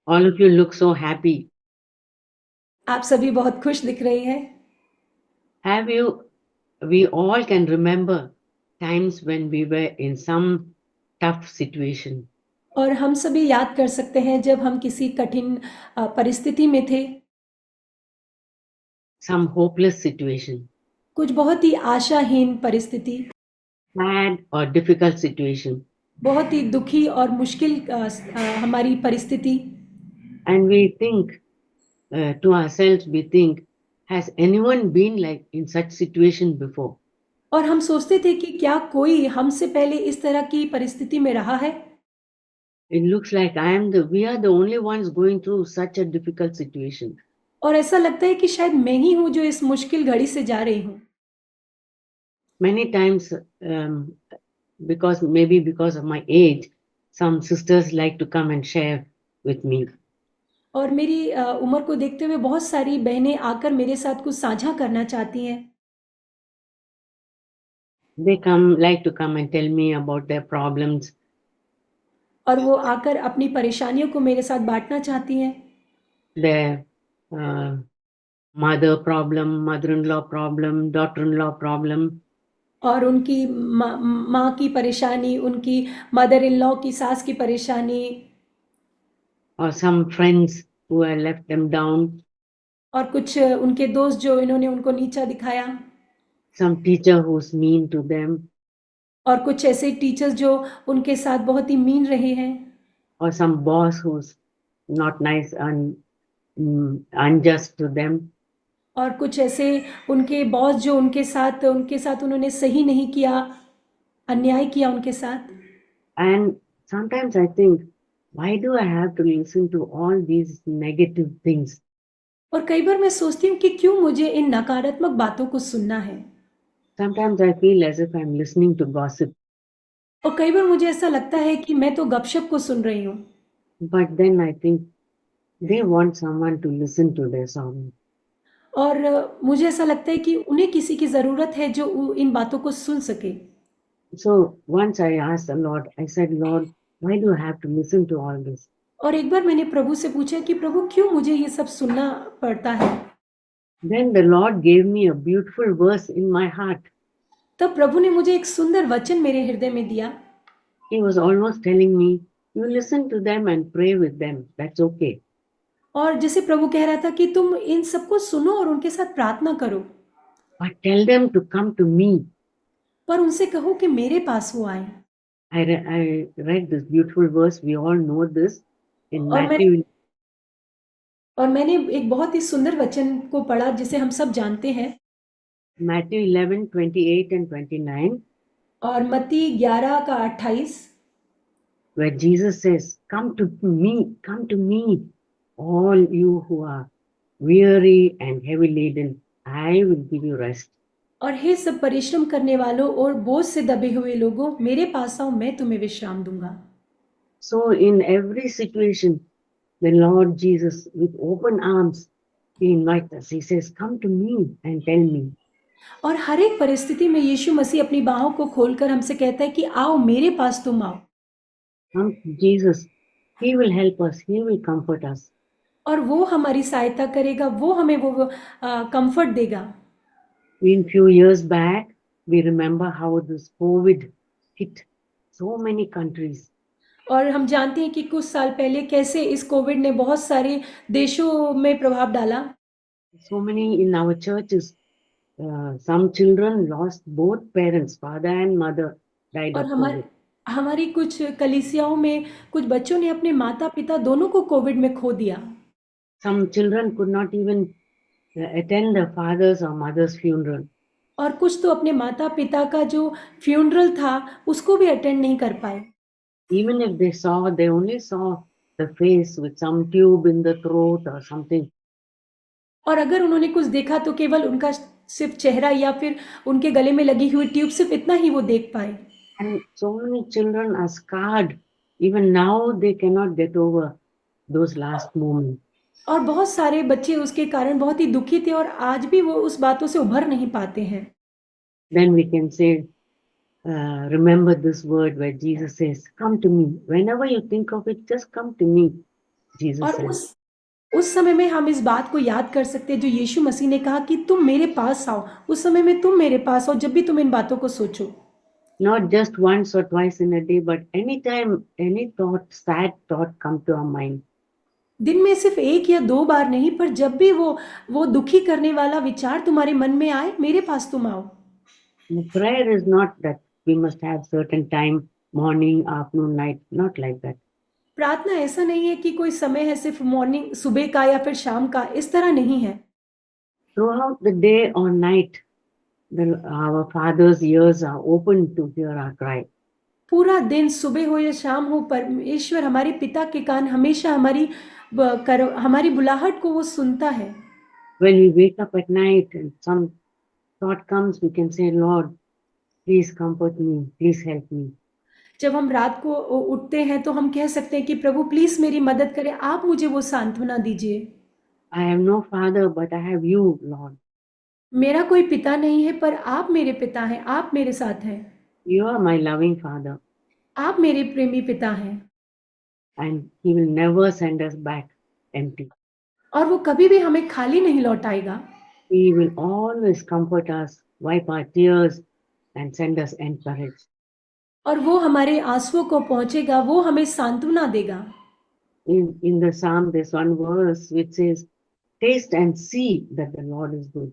All of you look so happy. आप सभी बहुत खुश दिख रही हैं। Have you, we all can remember times when we were in some tough situation, और हम सभी याद कर सकते हैं जब हम किसी कठिन परिस्थिति में थे, some hopeless situation, कुछ बहुत ही आशाहीन परिस्थिति, bad or difficult situation. बहुत ही दुखी और मुश्किल हमारी परिस्थिति। And we think to ourselves, we think, has anyone been like in such situation before? और हम सोचते थे कि क्या कोई हमसे पहले इस तरह की परिस्थिति में रहा है? It looks like we are the only ones going through such a difficult situation. और ऐसा लगता है कि शायद मैं ही हूँ जो इस मुश्किल घड़ी से जा रही हूँ। Many times, because of my age, some sisters like to come and share with me. और मेरी उम्र को देखते हुए बहुत सारी बहनें आकर मेरे साथ कुछ साझा करना चाहती हैं। They like to come and tell me about their problems, और वो आकर अपनी परेशानियों को मेरे साथ बाँटना चाहती हैं। their uh, mother problem, mother-in-law problem, daughter-in-law problem, और उनकी माँ की परेशानी, उनकी मदर इन लॉ की सास की परेशानी or some friends who have left them down, और कुछ उनके दोस्त जो इन्होंने उनको नीचा दिखाया some teacher who's mean to them, और कुछ ऐसे टीचर्स जो उनके साथ बहुत ही मीन रहे हैं or some boss who's not nice and unjust to them. और कुछ ऐसे उनके बॉस जो उनके साथ उन्होंने सही नहीं किया, अन्याय किया उनके साथ। And sometimes I think, why do I have to listen to all these negative things? और कई बार मैं सोचती हूँ कि क्यों मुझे इन नकारात्मक बातों को सुनना है? Sometimes I feel as if I'm listening to gossip, और कई बार मुझे ऐसा लगता है कि मैं तो गपशप को सुन रही हूँ। but then I think they want someone to listen to their song. और मुझे ऐसा लगता है कि उन्हें किसी की ज़रूरत है जो इन बातों को सुन सके। So once I asked the Lord, I said, Lord, why do I have to listen to all this? और एक बार मैंने प्रभु से पूछा कि प्रभु क्यों मुझे ये सब सुनना पड़ता है? Then the Lord gave me a beautiful verse in my heart. तब प्रभु ने मुझे एक सुंदर वचन मेरे हृदय में दिया He was almost telling me, you listen to them and pray with them. That's okay. और जैसे प्रभु कह रहा था कि तुम इन सबको सुनो और उनके साथ प्रार्थना करो, But tell them to come to me. पर उनसे कहो कि मेरे पास वो आए। I read this beautiful verse. We all know this in और मैं Matthew और मैंने एक बहुत ही सुंदर वचन को पढ़ा जिसे हम सब जानते हैं Matthew 11:28 and 29, और मत्ती 11 का 28 where Jesus says, come to me, all you who are weary and heavy laden, I will give you rest. और हे सब परिश्रम करने वालों और बोझ से दबे हुए लोगों मेरे पास आओ मैं तुम्हें विश्राम दूंगा। So, in every situation, the Lord Jesus, with open arms, He invites us. He says, come to me and tell me. और हर एक परिस्थिति में यीशु मसीह अपनी बाहों को खोलकर हमसे कहता है कि आओ मेरे पास तुम आओ। Come to Jesus. He will help us. He will comfort us. और वो हमारी सहायता करेगा, वो हमें वो कंफर्ट देगा। In few years back, we remember how this COVID hit so many countries. और हम जानते हैं कि कुछ साल पहले कैसे इस कोविड ने बहुत सारे देशों में प्रभाव डाला So many in our churches, some children lost both parents, father and mother, died और of COVID. हमारी कुछ कलीसियाओं में कुछ बच्चों ने अपने माता-पिता दोनों को कोविड में खो दिया। Some children could not even attend their father's or mother's funeral. और कुछ तो अपने माता-पिता का जो फ्यूनरल था, उसको भी अटेंड नहीं कर पाए। Even if they saw, they only saw the face with some tube in the throat or something. और अगर उन्होंने कुछ देखा तो केवल उनका सिर्फ़ चेहरा या फिर उनके गले में लगी हुई ट्यूब सिर्फ़ इतना ही वो देख पाए। And so many children are scarred. Even now, they cannot get over those last moments. और बहुत सारे बच्चे उसके कारण बहुत ही दुखी थे और आज भी वो उस बातों से उभर नहीं पाते हैं। Then we can say, remember this word where Jesus says, come to me. Whenever you think of it, just come to me. Jesus और said. उस समय में हम इस बात को याद कर सकते हैं जो यीशु मसीह ने कहा कि तुम मेरे पास आओ। उस समय में तुम मेरे पास आओ जब भी तुम इन बातों को सोचो। Not just once or twice in a day, but anytime any thought, sad thought come to our mind. दिन में सिर्फ 1 या 2 बार नहीं, पर जब भी वो दुखी करने वाला विचार तुम्हारे मन में आए, मेरे पास तुम आओ। Prayer is not that we must have certain time, morning, afternoon, night, not like that. प्रार्थना ऐसा नहीं है कि कोई समय है सिर्फ मॉर्निंग सुबह का या फिर शाम का, इस तरह नहीं है। Throughout the day or night, our Father's ears are open to hear our cry. पूरा दिन सुबह हो या शाम हो, परमेश्वर हमारे पिता के कान हमेशा हमारी बुलाहट को वो सुनता है। When we wake up at night and some thought comes, we can say, Lord, please comfort me, please help me. जब हम रात को उठते हैं तो हम कह सकते हैं कि प्रभु प्लीज मेरी मदद करें, आप मुझे वो सांत्वना दीजिए। I have no father, but I have you, Lord. मेरा कोई पिता नहीं है, पर आप मेरे पिता हैं, आप मेरे साथ हैं। You are my loving Father, आप मेरे प्रेमी पिता हैं and He will never send us back empty. और वो कभी भी हमें खाली नहीं लौटाएगा। He will always comfort us, wipe our tears, and send us encourage. और वो हमारे आंसुओं को पहुंचेगा, वो हमें सांत्वना देगा। In the Psalm, there's one verse which says, taste and see that the Lord is good.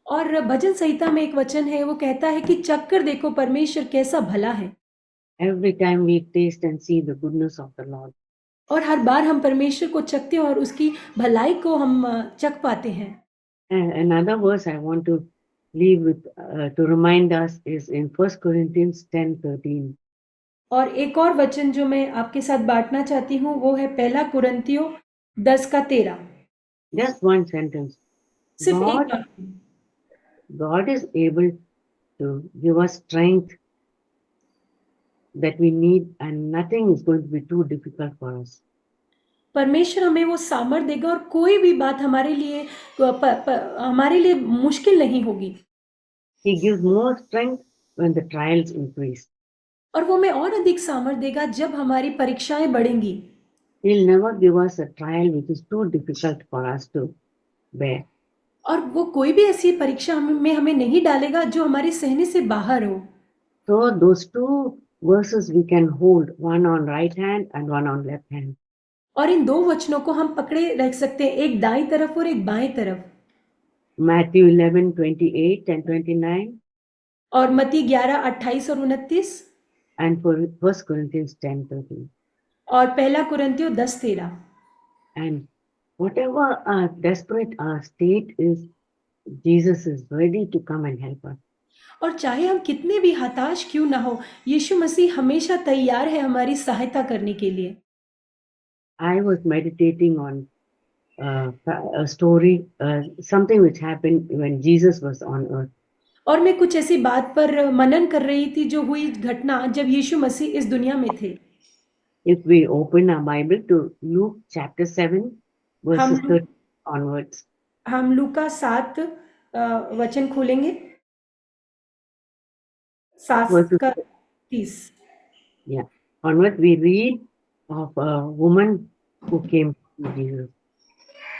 और भजन संहिता में एक वचन है, वो कहता है कि चख कर देखो परमेश्वर कैसा भला है। Every time we taste and see the goodness of the Lord. और हर बार हम परमेश्वर को चखते हैं और उसकी भलाई को हम चख पाते हैं। And another verse I want to leave with to remind us is in 1 Corinthians 10:13. और एक और वचन जो मैं आपके साथ बांटना चाहती हूँ वो है पहला कुरिन्थियों 10:13। Just one sentence. सिर्फ एक God, वाक्य। God is able to give us strength that we need, and nothing is going to be too difficult for us. परमेश्वर हमें वो सामर्थ देगा और कोई भी बात हमारे लिए मुश्किल नहीं होगी। He gives more strength when the trials increase. और वो हमें और अधिक सामर्थ देगा जब हमारी परीक्षाएं बढ़ेंगी। He'll never give us a trial which is too difficult for us to bear. और वो कोई भी ऐसी परीक्षा में हमें नहीं डालेगा जो हमारे सहने से बाहर हो। So those two verses we can hold, one on right hand and one on left hand. और इन 2 वचनों को हम पकड़े रख सकते हैं, एक दाईं तरफ और एक बाएं तरफ। Matthew 11:28 and 29, और मत्ती 11:28 और 29 and for 1 Corinthians 10:13. और पहला कुरिन्थियों 10:13। And whatever our desperate our state is, Jesus is ready to come and help us. और चाहे हम कितने भी हताश क्यों ना हो, यीशु मसीह हमेशा तैयार है हमारी सहायता करने के लिए। I was meditating on a story, something which happened when Jesus was on earth. और मैं कुछ ऐसी बात पर मनन कर रही थी जो हुई घटना जब यीशु मसीह इस दुनिया में थे। If we open our Bible to Luke chapter 7, verses हम 30 onwards. हम लूका 7 वचन खोलेंगे, 7 Verses, का 30। yeah, onwards we read of a woman who came to Jesus.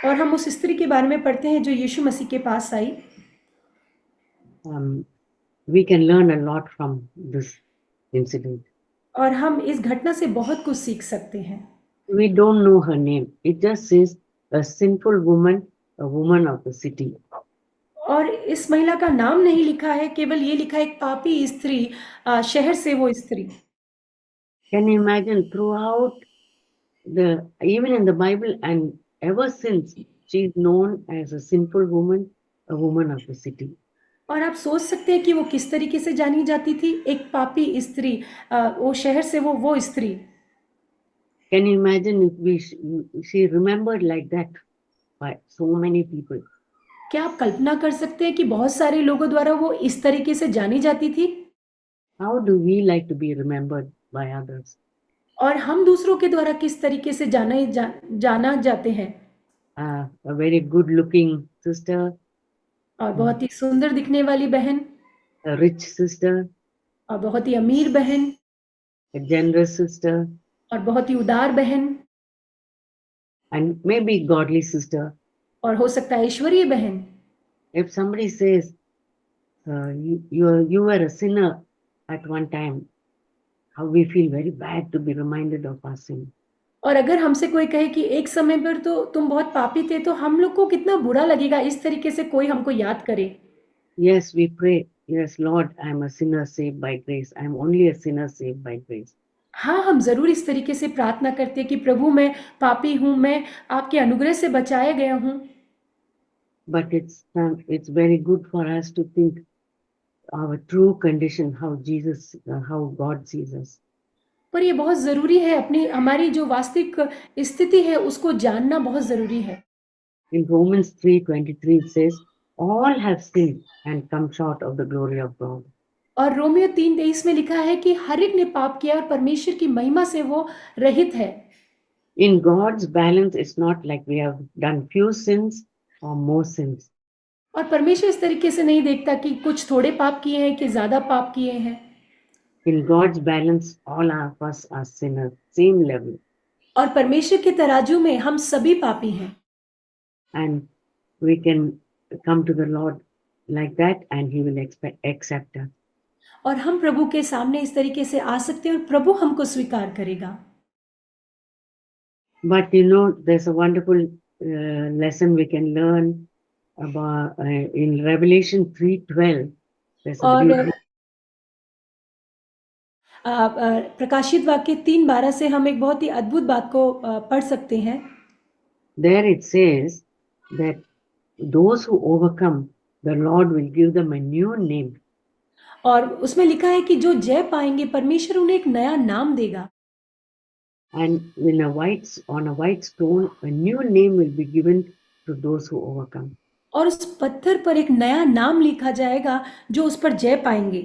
और हम उस स्त्री के बारे में पढ़ते हैं जो यीशु मसीह के पास आई। We can learn a lot from this incident. और हम इस घटना से बहुत कुछ सीख सकते हैं। We don't know her name. It just says a sinful woman, a woman of the city. और इस महिला का नाम नहीं लिखा है, केवल ये लिखा है एक पापी स्त्री, शहर से वो स्त्री। Can you imagine throughout even in the Bible and ever since, she's known as a sinful woman, a woman of the city. और आप सोच सकते हैं कि वो किस तरीके से जानी जाती थी, एक पापी स्त्री, वो शहर से वो स्त्री। Can you imagine if she remembered like that by so many people? क्या आप कल्पना कर सकते हैं कि बहुत सारे लोगों द्वारा वो इस तरीके से जानी जाती थी? How do we like to be remembered by others? और हम दूसरों के द्वारा किस तरीके से जाना जाते हैं? A very good looking sister, और बहुत ही सुंदर दिखने वाली बहन, a rich sister, और बहुत ही अमीर बहन, a generous sister, और बहुत ही उदार बहन, And maybe godly sister, और हो सकता है ईश्वरीय बहन। if somebody says, you were a sinner at one time, how we feel very bad to be reminded of our sin. और अगर हमसे कोई कहे कि एक समय पर तो तुम बहुत पापी थे, तो हम लोग को कितना बुरा लगेगा इस तरीके से कोई हमको याद करे। Yes, we pray, yes, Lord, I am a sinner saved by grace. I am only a sinner saved by grace. हाँ, हम ज़रूर इस तरीके से प्रार्थना करते हैं कि प्रभु मैं पापी हूँ, मैं आपके अनुग्रह से बचाया गया हूँ। But it's very good for us to think our true condition, how God sees us. पर ये बहुत ज़रूरी है, अपनी हमारी जो वास्तविक स्थिति है उसको जानना बहुत ज़रूरी है। In Romans 3:23 it says, all have sinned and come short of the glory of God. और रोमियो 3:23 में लिखा है कि हर एक ने पाप किया और परमेश्वर की महिमा से वो रहित है। In God's balance, it's not like we have done few sins or more sins. और परमेश्वर इस तरीके से नहीं देखता कि कुछ थोड़े पाप किए हैं कि ज़्यादा पाप किए हैं। In God's balance, all of us are sinners, same level. और परमेश्वर के तराजू में हम सभी पापी हैं। And we can come to the Lord like that and He will accept us. और हम प्रभु के सामने इस तरीके से आ सकते हैं और प्रभु हमको स्वीकार करेगा। But there's a wonderful lesson we can learn about in Revelation 3:12. There's a और beautiful. प्रकाशित वाक्य 3:12 से हम एक बहुत ही अद्भुत बात को पढ़ सकते हैं। There it says that those who overcome, the Lord will give them a new name. और उसमें लिखा है कि जो जय पाएंगे परमेश्वर उन्हें एक नया नाम देगा। And on a white stone, a new name will be given to those who overcome. और उस पत्थर पर एक नया नाम लिखा जाएगा जो उस पर जय पाएंगे।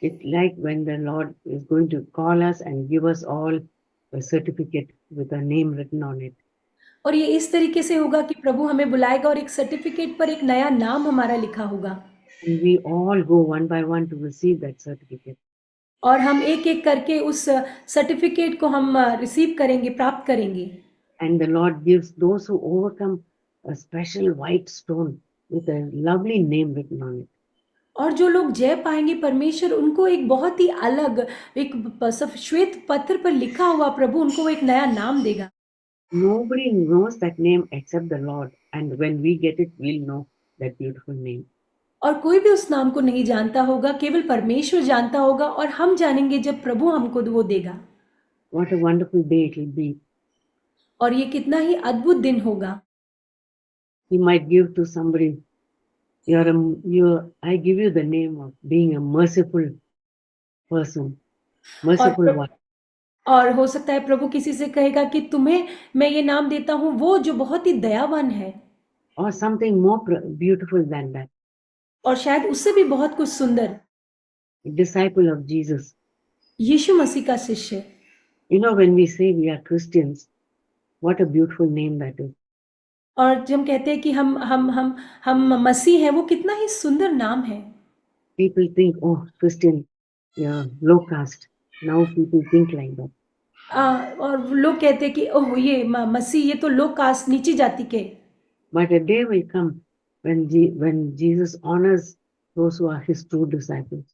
It's like when the Lord is going to call us and give us all a certificate with a name written on it. और ये इस तरीके से होगा कि प्रभु हमें बुलाएगा और एक सर्टिफिकेट पर एक नया नाम हमारा लिखा होगा। And we all go one by one to receive that certificate. और हम एक-एक करके उस सर्टिफिकेट को हम रिसीव करेंगे, प्राप्त करेंगे। And the Lord gives those who overcome a special white stone with a lovely name written on it. और जो लोग जय पाएंगे परमेश्वर उनको एक बहुत ही अलग एक श्वेत पत्थर पर लिखा हुआ प्रभु उनको एक नया नाम देगा। Nobody knows that name except the Lord. And when we get it, we'll know that beautiful name. और कोई भी उस नाम को नहीं जानता होगा, केवल परमेश्वर जानता होगा और हम जानेंगे जब प्रभु हमको वो देगा। What a wonderful day it will be. और ये कितना ही अद्भुत दिन होगा। He might give to somebody, I give you the name of being a merciful person, merciful one. और हो सकता है प्रभु किसी से कहेगा कि तुम्हें मैं ये नाम देता हूँ वो जो बहुत ही दयावान है। Or something more beautiful than that. और शायद उससे भी बहुत कुछ सुंदर। A disciple of Jesus. यीशु मसीह का शिष्य। When we say we are Christians, what a beautiful name that is. और जब हम कहते हैं कि हम मसीह हैं, वो कितना ही सुंदर नाम है। People think, oh, Christian, low caste. Now people think like that. और लोग कहते हैं कि ओह ये मसीह ये तो लो कास्ट नीची जाति के। But a day will come when Jesus honors those who are His true disciples.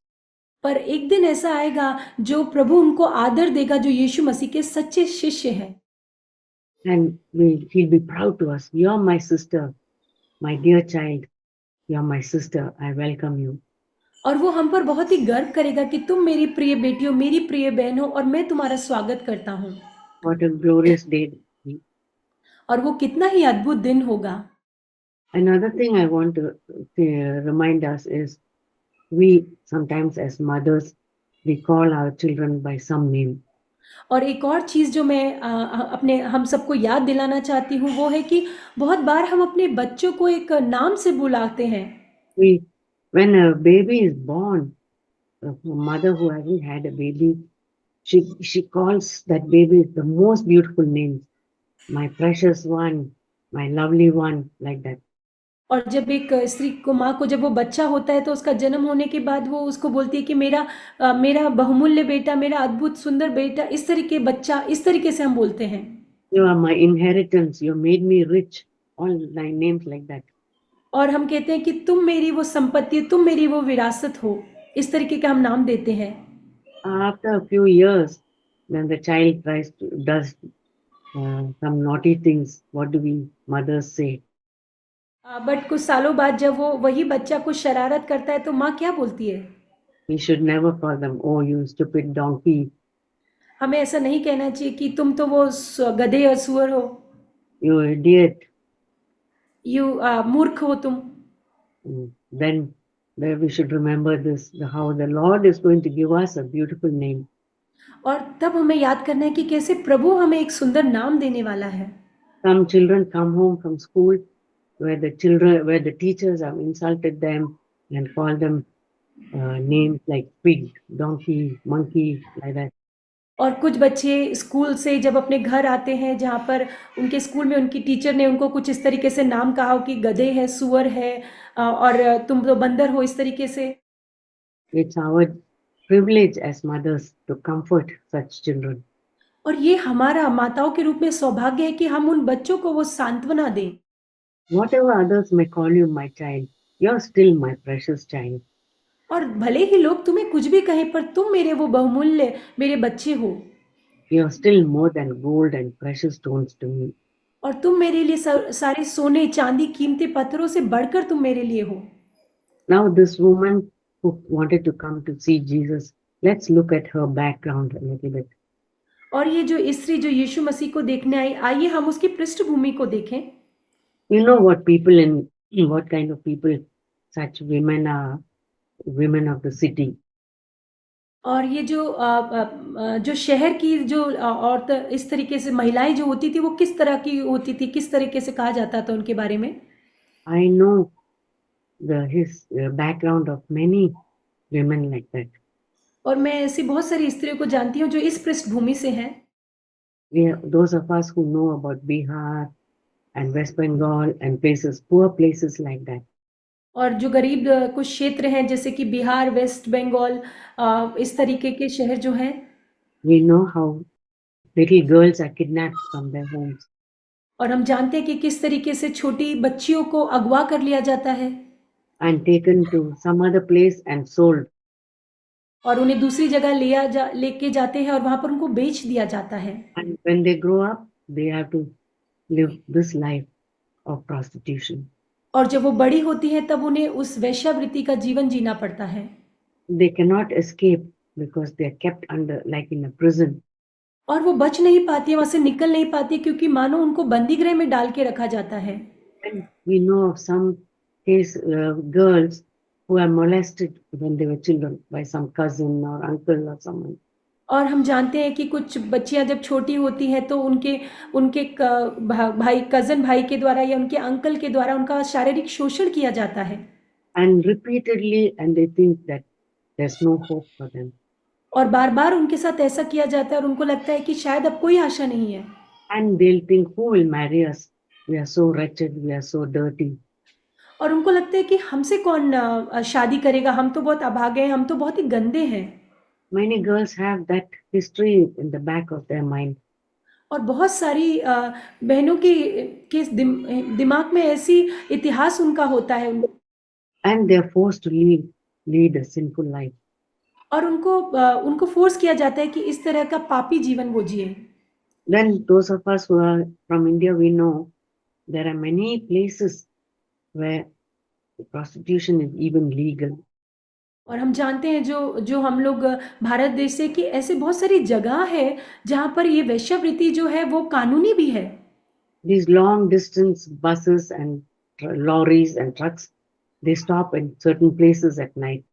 पर एक दिन ऐसा आएगा जो प्रभु उनको आदर देगा जो यीशु मसीह के सच्चे शिष्य हैं। And He'll be proud to us. You're my sister, my dear child. You're my sister. I welcome you. और वो हम पर बहुत ही गर्व करेगा कि तुम मेरी प्रिय बेटी हो, मेरी प्रिय बहन हो और मैं तुम्हारा स्वागत करता हूँ। What a glorious day. और वो कितना ही अद्भुत दिन होगा। Another thing I want to remind us is we sometimes as mothers, we call our children by some name. और एक और चीज़ जो मैं अपने हम सबको याद दिलाना चाहती हूँ वो है कि बहुत बार हम अपने बच्चों को एक नाम से बुलाते हैं। When a baby is born, a mother who hasn't had a baby, she calls that baby the most beautiful names. My precious one, my lovely one, like that. और जब एक स्त्री को माँ को जब वो बच्चा होता है तो उसका जन्म होने के बाद वो उसको बोलती है कि मेरा बहुमूल्य बेटा, मेरा अद्भुत सुंदर बेटा, इस तरीके बच्चा, इस तरीके से हम बोलते हैं। You are my inheritance. You made me rich. All my names like that. और हम कहते हैं कि तुम मेरी वो संपत्ति, तुम मेरी वो विरासत हो। इस तरीके के हम नाम देते हैं। After a few years, when the child does some naughty things, what do we mothers say? But कुछ सालों बाद जब वो वही बच्चा कुछ शरारत करता है तो माँ क्या बोलती है? We should never call them, oh, you stupid donkey, हमें ऐसा नहीं कहना चाहिए कि तुम तो वो गधे और सुअर हो, you idiot. यू मूर्ख हो तुम। Then we should remember this, how the Lord is going to give us a beautiful name. और तब हमें याद करना है कि कैसे प्रभु हमें एक सुंदर नाम देने वाला है। Some children come home from school where the teachers have insulted them and called them names like pig, donkey, monkey, like that. और कुछ बच्चे स्कूल से जब अपने घर आते हैं जहाँ पर उनके स्कूल में उनकी टीचर ने उनको कुछ इस तरीके से नाम कहा हो कि गधे है, सुअर है, और तुम तो बंदर हो, इस तरीके से। It's our privilege as mothers to comfort such children. और ये हमारा माताओं के रूप में सौभाग्य है कि हम उन बच्चों को वो सांत्वना दें। Whatever others may call you my child, you're still my precious child. और भले ही लोग तुम्हें कुछ भी कहें पर तुम मेरे वो बहुमूल्य मेरे बच्चे हो। You're still more than gold and precious stones to me. और तुम मेरे लिए सारे सोने चांदी कीमती पत्थरों से बढ़कर तुम मेरे लिए हो। Now, this woman who wanted to come to see Jesus, let's look at her background a little bit. और ये जो स्त्री जो यीशु मसीह को देखने आई, आइए हम उसकी पृष्ठभूमि को देखें। You know what kind of people such women are, women of the city. और ये जो शहर की जो औरत इस तरीके से महिलाएं जो होती थी वो किस तरह की होती थी, किस तरीके से कहा जाता था उनके बारे में? I know his background of many women like that. और मैं ऐसी बहुत सारी स्त्रियों को जानती हूँ जो इस पृष्ठभूमि से हैं। Those of us who know about Bihar and West Bengal and poor places like that. और जो गरीब कुछ क्षेत्र हैं जैसे कि बिहार, वेस्ट बंगाल, इस तरीके के शहर जो हैं। We know how little girls are kidnapped from their homes. और हम जानते हैं कि किस तरीके से छोटी बच्चियों को अगवा कर लिया जाता है And taken to some other place and sold. और उन्हें दूसरी जगह लेके जाते हैं और वहां पर उनको बेच दिया जाता है। And when they grow up, they have to live this life of prostitution. और जब वो बड़ी होती हैं तब उन्हें उस वेश्यावृत्ति का जीवन जीना पड़ता है। They cannot escape because they are kept under, like in a prison. और वो बच नहीं पाती है, वहां से निकल नहीं पाती है क्योंकि मानो उनको बंदी गृह में डाल के रखा जाता है। And we know of some girls who are molested when they were children by some cousin or uncle or someone. और हम जानते हैं कि कुछ बच्चियां जब छोटी होती हैं तो उनके उनके भाई कजन भाई के द्वारा या उनके अंकल के द्वारा उनका शारीरिक शोषण किया जाता है। And repeatedly, and they think that there's no hope for them. और बार बार उनके साथ ऐसा किया जाता है और उनको लगता है कि शायद अब कोई आशा नहीं है। And they'll think, who will marry us? We are so wretched, we are so dirty. और उनको लगता है कि हमसे कौन शादी करेगा, हम तो बहुत अभागे हैं, हम तो बहुत ही गंदे हैं। Many girls have that history in the back of their mind. और बहुत सारी बहनों के दिमाग में ऐसी इतिहास उनका होता है And they're forced to lead a sinful life. और उनको फोर्स किया जाता है कि इस तरह का पापी जीवन वो जिए। Then those of us who are from India, we know there are many places where prostitution is even legal. और हम जानते हैं जो जो हम लोग भारत देश से कि ऐसे बहुत सारी जगह है जहाँ पर ये वेश्यावृत्ति जो है वो कानूनी भी है। These long distance buses and lorries and trucks, they stop in certain places at night.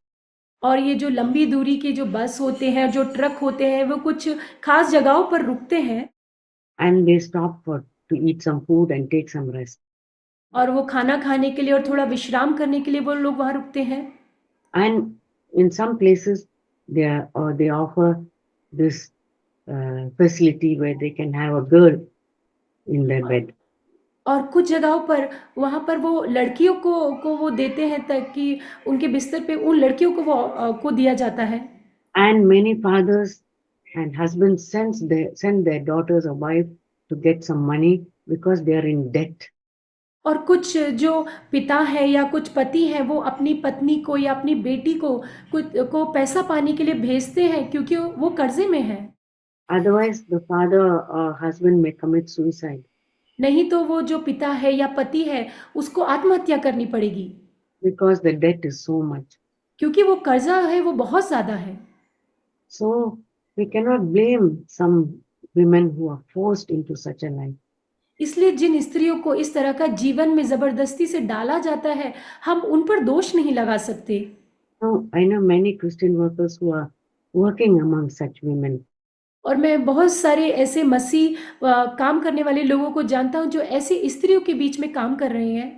और ये जो लंबी दूरी के जो बस होते हैं, जो ट्रक होते हैं, वो कुछ खास जगहों पर रुकते हैं And they stop to eat some food and take some rest. और वो खाना खाने के लिए और थोड़ा विश्राम करने के लिए वो लोग वहाँ रुकते हैं। And in some places, they offer this facility where they can have a girl in their bed. और कुछ जगहों पर वहाँ पर वो लड़कियों को वो देते हैं ताकि उनके बिस्तर पे उन लड़कियों को को दिया जाता है। And many fathers and husbands send their daughters or wife to get some money because they are in debt. और कुछ जो पिता है या कुछ पति हैं वो अपनी पत्नी को या अपनी बेटी को कुछ पैसा पाने के लिए भेजते हैं क्योंकि वो कर्जे में है। Otherwise, the father or husband may commit suicide नहीं तो वो जो पिता है या पति है उसको आत्महत्या करनी पड़ेगी because the debt is so much. क्योंकि वो कर्जा है वो बहुत ज्यादा है। So we cannot blame some women who are forced into such a life. इसलिए जिन स्त्रियों को इस तरह का जीवन में जबरदस्ती से डाला जाता है हम उन पर दोष नहीं लगा सकते। Now, I know many Christian workers who are working among such women और मैं बहुत सारे ऐसे मसीह काम करने वाले लोगों को जानता हूँ जो ऐसी स्त्रियों के बीच में काम कर रहे हैं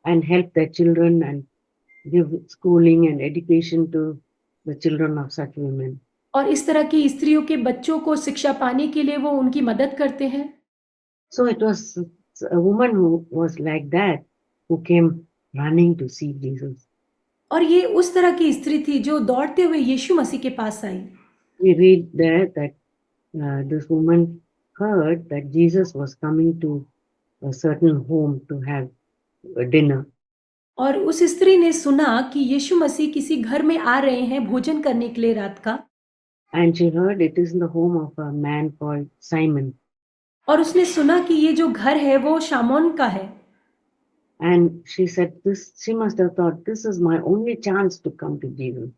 and help their children and give schooling and education to the children of such women. और इस तरह की स्त्रियों के बच्चों को शिक्षा पाने के लिए वो उनकी मदद करते हैं। So it was a woman who was like that who came running to see Jesus. और ये उस तरह की स्त्री थी जो दौड़ते हुए यीशु मसीह के पास आई। We read there that this woman heard that Jesus was coming to a certain home to have a dinner. और उस स्त्री ने सुना कि यीशु मसीह किसी घर में आ रहे हैं भोजन करने के लिए रात का। And she heard it is in the home of a man called Simon. और उसने सुना कि ये जो घर है वो शामौन का है। And she said, she must have thought, this is my only chance to come to Jesus.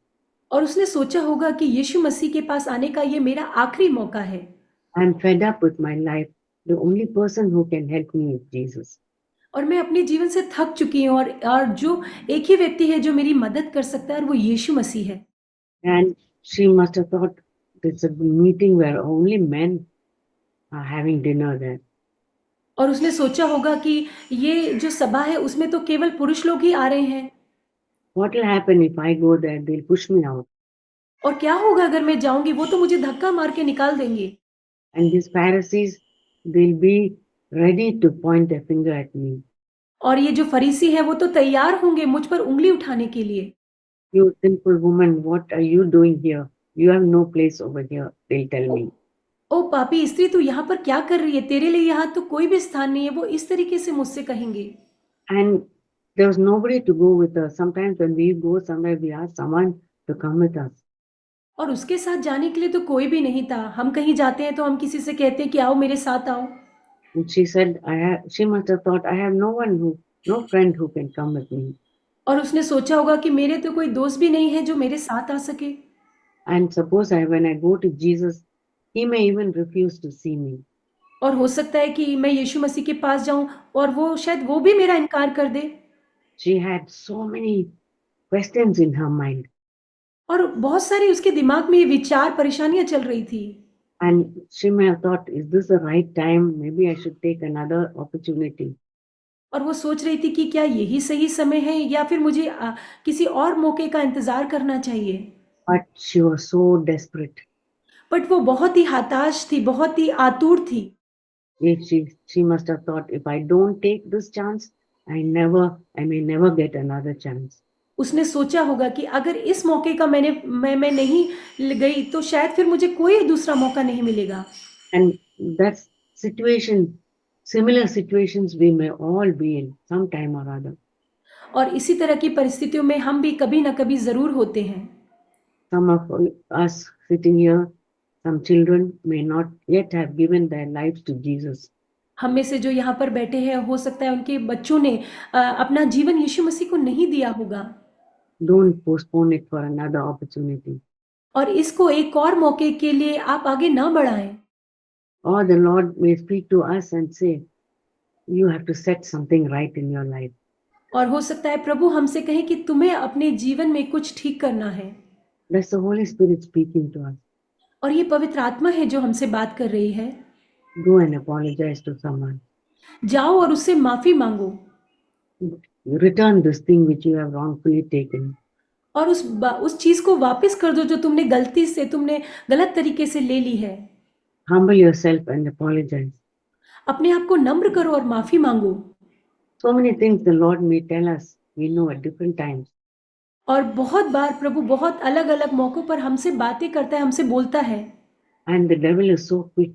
और उसने सोचा होगा कि यीशु मसीह के पास आने का ये मेरा आखिरी मौका है। I'm fed up with my life. The only person who can help me is Jesus. और मैं अपने जीवन से थक चुकी हूँ और जो एक ही व्यक्ति है जो मेरी मदद कर सकता है और वो यीशु मसीह है। And she must have thought it's a meeting where only men are having dinner there. और उसने सोचा होगा कि ये जो सभा है उसमें तो केवल पुरुष लोग ही आ रहे हैं। What will happen if I go there? They'll push me out. और क्या होगा अगर मैं जाऊंगी वो तो मुझे धक्का मार के निकाल देंगे। And these Pharisees, they'll be ready to point a finger at me. और ये जो फरीसी है वो तो तैयार होंगे मुझ पर उंगली उठाने के लिए। You sinful woman, what are you doing here? You have no place over here, they'll tell me. ओ पापी स्त्री तू यहाँ पर क्या कर रही है, तेरे लिए यहाँ तो कोई भी स्थान नहीं है, वो इस तरीके से मुझसे कहेंगे। And there was nobody to go with us. Sometimes when we go somewhere, we ask someone to come with us. और उसके साथ जाने के लिए तो कोई भी नहीं था। हम कहीं जाते हैं तो हम किसी से कहते हैं कि आओ मेरे साथ आओ। And she said, she must have thought, I have no friend who can come with me. और उसने सोचा होगा कि मेरे तो कोई दोस्त भी नहीं है जो मेरे साथ आ सके। And suppose when I go to Jesus, he may even refuse to see me. और हो सकता है कि मैं यीशु मसीह के पास जाऊं और वो शायद वो भी मेरा इनकार कर दे। She had so many questions in her mind. और बहुत सारी उसके दिमाग में ये विचार परेशानियां चल रही थी। And she may have thought, is this the right time? Maybe I should take another opportunity. और वो सोच रही थी कि क्या यही सही समय है या फिर मुझे किसी और मौके का इंतजार करना चाहिए। But she was so desperate. But वो बहुत ही हताश थी, बहुत ही आतुर थी। She must have thought, if I don't take this chance, I may never get another chance. उसने सोचा होगा कि अगर इस मौके का मैं नहीं गई तो शायद फिर मुझे कोई दूसरा मौका नहीं मिलेगा। And that situation, similar situations we may all be in some time or other. और इसी तरह की परिस्थितियों में हम भी कभी ना कभी जरूर होते हैं। Some of us sitting here, some children may not yet have given their lives to Jesus. हम में से जो यहाँ पर बैठे हैं हो सकता है उनके बच्चों ने अपना जीवन यीशु मसीह को नहीं दिया होगा। Don't postpone it for another opportunity. और इसको एक और मौके के लिए आप आगे ना बढ़ाएं। Or the Lord may speak to us and say, you have to set something right in your life. और हो सकता है प्रभु हमसे कहे कि तुम्हें अपने जीवन में कुछ ठीक करना है। That's the Holy Spirit speaking to us. और ये पवित्र आत्मा है जो हमसे बात कर रही है। Go and apologize to someone. जाओ और उससे माफी मांगो। Return this thing which you have wrongfully taken. और उस चीज को वापस कर दो जो तुमने गलती से तुमने गलत तरीके से ले ली है। Humble yourself and apologize. अपने आप को नम्र करो और माफी मांगो। So many things the Lord may tell us, we know at different times. और बहुत बार प्रभु बहुत अलग अलग मौकों पर हमसे बातें करता है, हमसे बोलता है। And the devil is so quick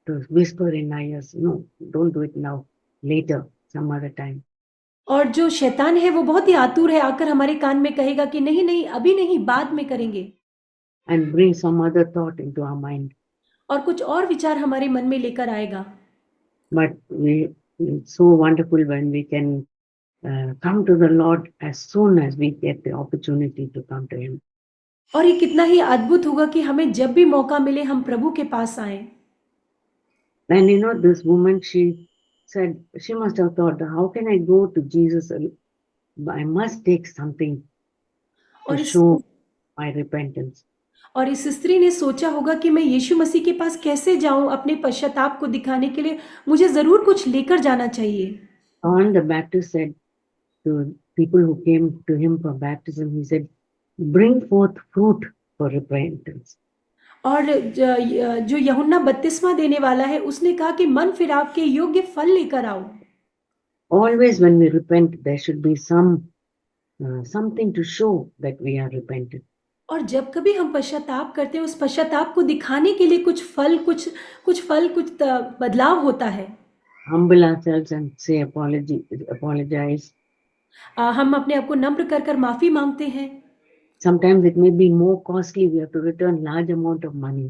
to whisper in our ears, no, don't do it now, later, some other time. और जो शैतान है वो बहुत ही आतुर है, आकर हमारे कान में कहेगा कि नहीं, नहीं, अभी नहीं, बाद में करेंगे। And bring some other thought into our mind. और कुछ और विचार हमारे मन में लेकर आएगा। But it's so wonderful when we can come to the Lord as soon as we get the opportunity to come to Him. और ये कितना ही अद्भुत होगा कि हमें जब भी मौका मिले हम प्रभु के पास आएँ। And you know, this woman, she said, she must have thought, how can I go to Jesus? I must take something to और इस show my repentance. और इस स्त्री ने सोचा होगा कि मैं यीशु मसीह के पास कैसे जाऊँ अपने पश्चाताप को दिखाने के लिए, मुझे ज़रूर कुछ लेकर जाना चाहिए। John the Baptist said to people who came to him for baptism, he said, bring forth fruit for repentance. और जो यूहन्ना बपतिस्मा देने वाला है, उसने कहा कि मन फिराव के योग्य फल लेकर आओ। Always when we repent, there should be something to show that we are repentant. और जब कभी हम पश्चाताप करते हैं, उस पश्चाताप को दिखाने के लिए कुछ बदलाव होता है। Humble ourselves and say apologize. हम अपने आप को नम्र कर कर माफ़ी माँगते हैं। Sometimes it may be more costly. We have to return large amount of money.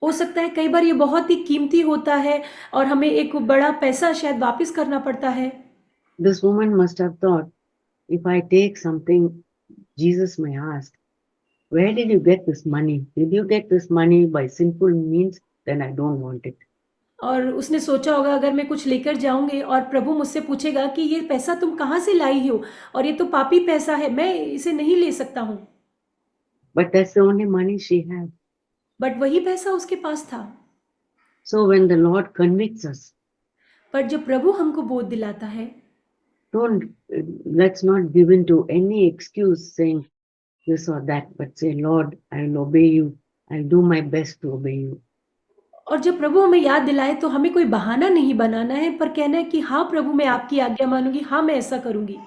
हो सकता है कई बार ये बहुत ही कीमती होता है और हमें एक बड़ा पैसा शायद वापस करना पड़ता है। This woman must have thought, if I take something, Jesus may ask, where did you get this money? Did you get this money by sinful means? Then I don't want it. और उसने सोचा होगा अगर मैं कुछ लेकर जाऊँगी और प्रभु मुझसे पूछेगा कि ये पैसा तुम कहाँ से लाई हो? और ये तो पापी पैसा है, मैं इसे नहीं ले सकता हूँ। But that's the only money she had. But वही पैसा उसके पास था। So when the Lord convicts us, पर जब प्रभु हमको बोध दिलाता है, let's not give in to any excuse saying this or that, but say, Lord, I will obey you. I'll do my best to obey you. और जब प्रभु हमें याद दिलाए तो हमें कोई बहाना नहीं बनाना है, पर कहना है कि हाँ प्रभु, मैं आपकी आज्ञा मानूंगी, हाँ मैं ऐसा करूंगी।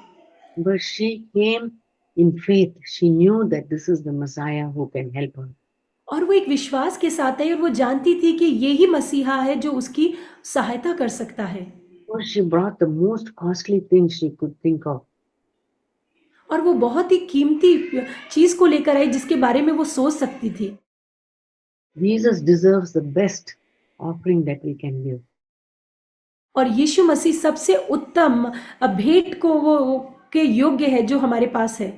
But she came in faith. She knew that this is the Messiah who can help her. और वो एक विश्वास के साथ आई और वो जानती थी कि ये ही मसीहा है जो उसकी सहायता कर सकता है। So she brought the most costly things she could think of. और वो बहुत ही कीमती चीज को लेकर आई जिसके बारे में वो सोच सकती थी। Jesus deserves the best offering that we can give. और यीशु मसीह सबसे उत्तम भेंट को वो के योग्य है जो हमारे पास है।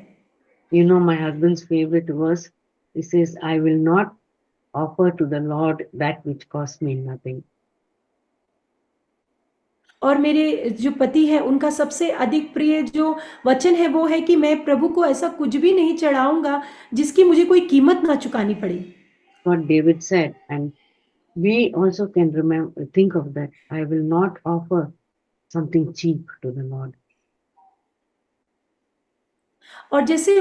You know, my husband's favorite verse, he says, I will not offer to the Lord that which costs me nothing. और मेरे जो पति है उनका सबसे अधिक प्रिय जो वचन है वो है कि मैं प्रभु को ऐसा कुछ भी नहीं चढ़ाऊंगा जिसकी मुझे कोई कीमत ना चुकानी पड़े। What David said, and we also can remember, think of that. I will not offer something cheap to the Lord. और जैसे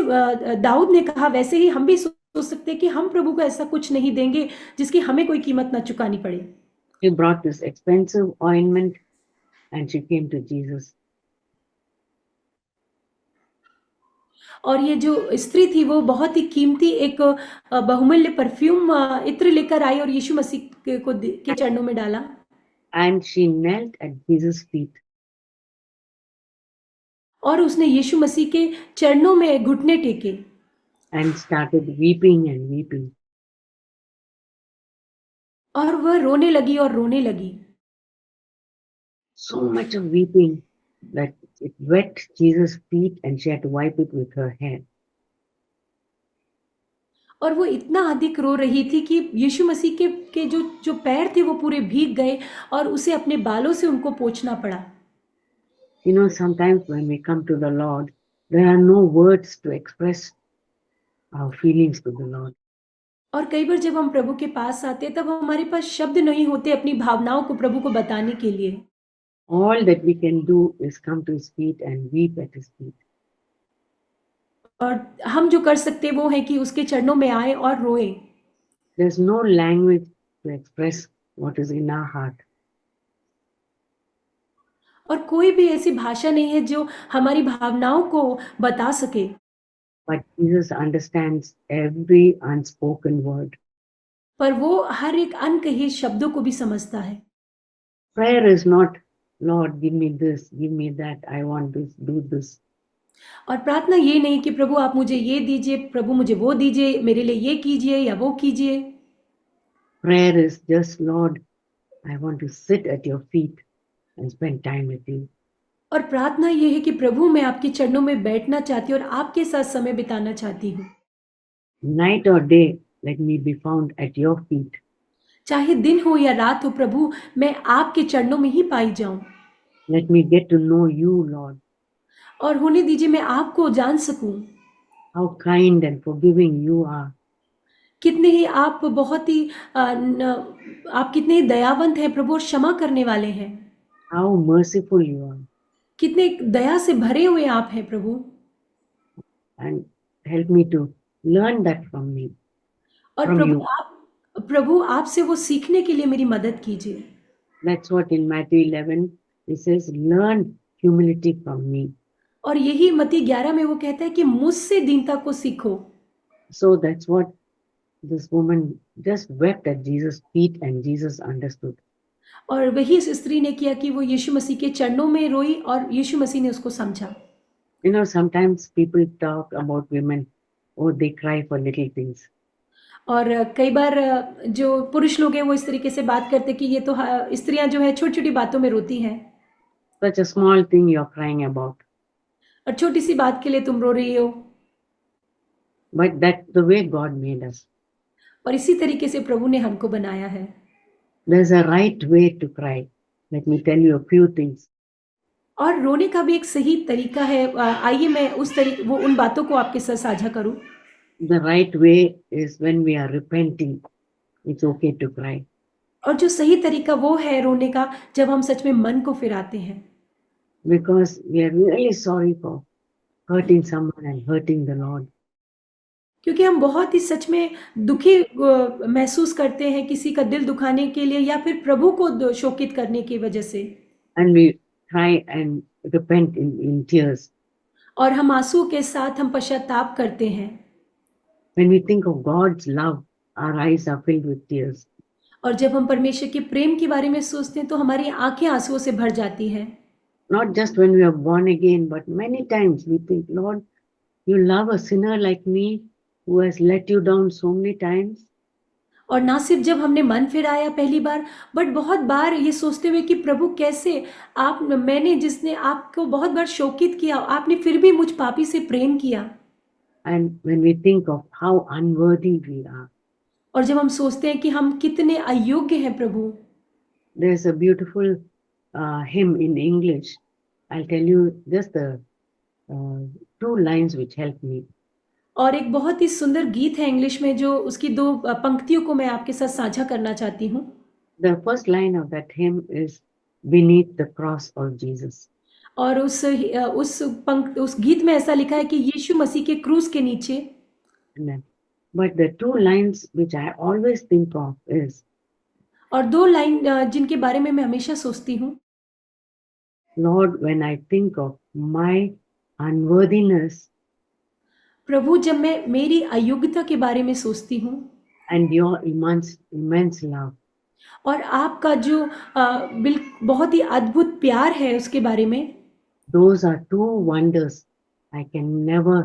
दाऊद ने कहा वैसे ही हम भी सोच सकते हैं कि हम प्रभु को ऐसा कुछ नहीं देंगे जिसकी हमें कोई कीमत ना चुकानी पड़े। She brought this expensive ointment and she came to Jesus. और ये जो स्त्री थी वो बहुत ही कीमती एक बहुमूल्य परफ्यूम इत्र लेकर आई और यीशु मसीह के चरणों में डाला। And she knelt at Jesus' feet. और उसने यीशु मसीह के चरणों में घुटने टेके। And started weeping and weeping. और वह रोने लगी और रोने लगी। So much of weeping that it wet Jesus' feet and she had to wipe it with her hair. और वो इतना अधिक रो रही थी कि यीशु मसीह के जो पैर थे वो पूरे भीग गए और उसे अपने बालों से उनको पोंछना पड़ा। You know, sometimes when we come to the Lord, there are no words to express our feelings to the Lord. और कई बार जब हम प्रभु के पास आते हैं तब हमारे पास शब्द नहीं होते अपनी भावनाओं को प्रभु को बताने के लिए। All that we can do is come to his feet and weep at his feet. और हम जो कर सकते हैं वो है कि उसके चरणों में आए और रोए। There's no language to express what is in our heart. और कोई भी ऐसी भाषा नहीं है जो हमारी भावनाओं को बता सके। But Jesus understands every unspoken word. पर वो हर एक अनकहे शब्दों को भी समझता है। Prayer is not, Lord, give me this, give me that, I want this, do this. और प्रार्थना ये नहीं कि प्रभु आप मुझे ये दीजिए, प्रभु मुझे वो दीजिए, मेरे लिए ये कीजिए या वो कीजिए। Prayer is just, Lord, I want to sit at your feet and spend time with you. और प्रार्थना ये है कि प्रभु मैं आपके चरणों में बैठना चाहती हूँ और आपके साथ समय बिताना चाहती हूँ। Night or day, let me be found at your feet. चाहे दिन हो या रात हो प्रभु, मैं आपके चरणों में ही पाई जाऊँ। Let me get to know you, Lord. और होने दीजिए मैं आपको जान सकूँ। How kind and forgiving you are. कितने ही आप बहुत ही आप कितने ही दयावंत हैं प्रभु और क्षमा करने वाले हैं। How merciful you are. कितने दया से भरे हुए आप हैं प्रभु। And help me to learn that और from you. प्रभु आपसे वो सीखने के लिए मेरी मदद कीजिए। That's what in Matthew 11 it says, learn humility from me. और यही मत्ती 11 में वो कहता है कि मुझसे दीनता को सीखो। So that's what this woman just wept at Jesus' feet and Jesus understood. और वही इस स्त्री ने किया कि वो यीशु मसीह के चरणों में रोई और यीशु मसीह ने उसको समझा। You know, sometimes people talk about women, oh, they cry for little things. और कई बार जो पुरुष लोग हैं वो इस तरीके से बात करते हैं कि ये तो स्त्रियां जो है छोटी-छोटी बातों में रोती हैं Such a small thing you're crying about. और छोटी सी बात के लिए तुम रो रही हो। But that's the way God made us. और इसी तरीके से प्रभु ने हमको बनाया है। There's a right way to cry. Let me tell you a few things. और रोने का भी एक सही तरीका है। आइए मैं वो उन बातों को आपके साथ साझा करूं। The right way is when we are repenting. It's okay to cry. और जो सही तरीका वो है रोने का जब हम सच में मन को फिराते हैं। Because we are really sorry for hurting someone and hurting the Lord. क्योंकि हम बहुत ही सच में दुखी महसूस करते हैं किसी का दिल दुखाने के लिए या फिर प्रभु को शोकित करने की वजह से। And we cry and repent in tears. और हम आंसू के साथ हम पश्चाताप करते हैं। When we think of God's love, our eyes are filled with tears. और जब हम परमेश्वर के प्रेम के बारे में सोचते हैं तो हमारी आंखें आंसुओं से भर जाती हैं। Not just when we are born again, but many times we think, Lord, you love a sinner like me who has let you down so many times. और ना सिर्फ जब हमने मन फिराया पहली बार, बट बहुत बार ये सोचते हुए कि प्रभु कैसे मैंने जिसने आपको बहुत बार शोकित किया, आपने फिर भी मुझ पापी से प्रेम किया। And when we think of how unworthy we are, और जब हम सोचते हैं कि हम कितने अयोग्य हैं प्रभु। there's a beautiful hymn in English. I'll tell you just the uh, two lines which helped me. और एक बहुत ही सुंदर गीत है इंग्लिश में जो उसकी दो पंक्तियों को मैं आपके साथ साझा करना चाहती हूँ। The first line of that hymn is beneath the cross of Jesus. और उस गीत में ऐसा लिखा है कि यीशु मसीह के क्रूस के नीचे। But the two lines which I always think of is, और दो लाइन जिनके बारे में मैं हमेशा सोचती हूँ। Lord, when I think of my unworthiness प्रभु जब मैं मेरी अयोग्यता के बारे में सोचती हूँ and your immense love, और आपका जो बहुत ही अद्भुत प्यार है उसके बारे में, those are two wonders I can never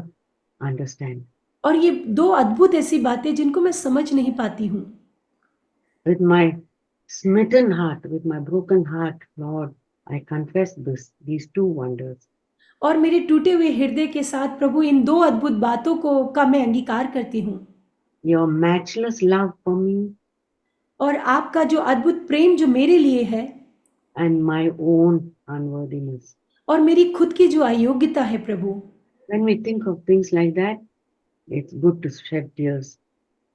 understand. और ये दो अद्भुत ऐसी बातें जिनको मैं समझ नहीं पाती हूँ। With my smitten heart, with my broken heart, Lord, I confess these two wonders. और मेरे टूटे हुए हृदय के साथ प्रभु इन दो अद्भुत बातों का मैं अंगीकार करती हूँ। Your matchless love for me और आपका जो अद्भुत प्रेम जो मेरे लिए है and my own unworthiness. और मेरी खुद की जो अयोग्यता है प्रभु। When we think of things like that, it's good to shed tears.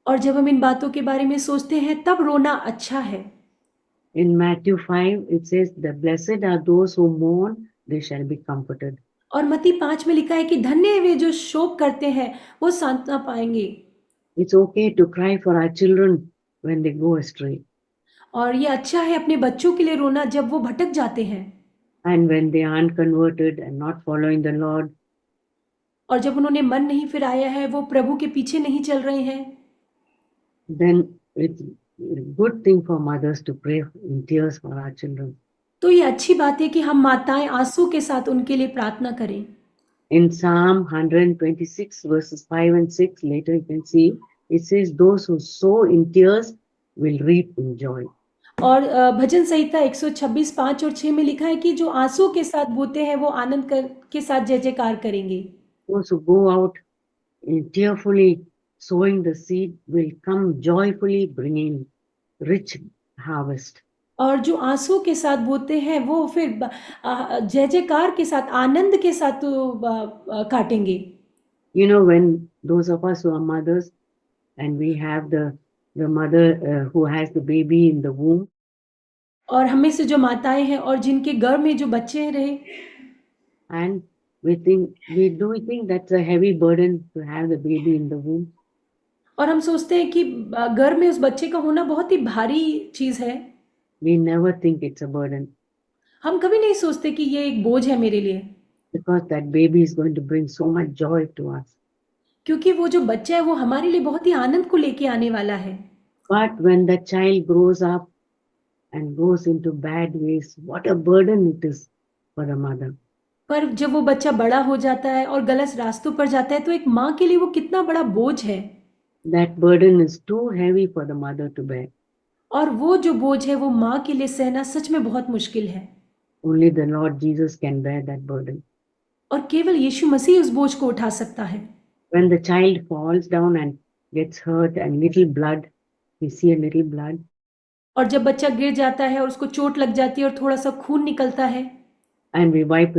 और जब हम इन बातों के बारे में सोचते हैं तब रोना अच्छा है। In Matthew 5, it says, the blessed are those who mourn, they shall be comforted. और मत्ती 5 में लिखा है कि धन्य है वे जो शोक करते हैं, वो सांत्वना पाएंगे। It's okay to cry for our children when they go astray. और ये अच्छा है अपने बच्चों के लिए रोना जब वो भटक जाते हैं। And when they aren't converted and not following the Lord, और जब उन्होंने मन नहीं फिराया है, वो प्रभु के पीछे नहीं चल रहे हैं। then It's a good thing for mothers to pray in tears for our children. तो ये अच्छी बात है कि हम माताएँ आँसू के साथ उनके लिए प्रार्थना करें। In Psalm 126 verses 5 and 6, later you can see, it says, those who sow in tears will reap in joy. और भजन संहिता 126 5 और 6 में लिखा है कि जो आँसू के साथ बोते हैं वो आनंद के साथ जय जयकार करेंगे। Those who go out in tearfully sowing the seed will come joyfully bringing rich harvest. और जो आँसू के साथ बोते हैं वो फिर जय जयकार के साथ आनंद के साथ काटेंगे। You know, when those of us who are mothers and we have the mother who has the baby in the womb, और हम में से जो माताएं हैं और जिनके गर्भ में जो बच्चे रहे, and we think that's a heavy burden to have the baby in the womb. और हम सोचते हैं कि गर्भ में उस बच्चे का होना बहुत ही भारी चीज है। We never think it's a burden हम कभी नहीं सोचते कि ये एक बोझ है मेरे लिए, because that baby is going to bring so much joy to us. क्योंकि वो जो बच्चा है वो हमारे लिए बहुत ही आनंद को लेके आने वाला है। But when the child grows up and goes into bad ways, what a burden it is for the mother. पर जब वो बच्चा बड़ा हो जाता है और गलत रास्तों पर जाता है तो एक माँ के लिए वो कितना बड़ा बोझ है। That burden is too heavy for the mother to bear. और वो जो बोझ है वो माँ के लिए सहना सच में बहुत मुश्किल है। Only the Lord Jesus can bear that burden. और केवल यीशु मसीह उस बोझ को उठा सकता है। When the child falls down and gets hurt and little blood, we see a little blood, और जब बच्चा गिर जाता है और उसको चोट लग जाती है और थोड़ा सा खून निकलता है, and we wipe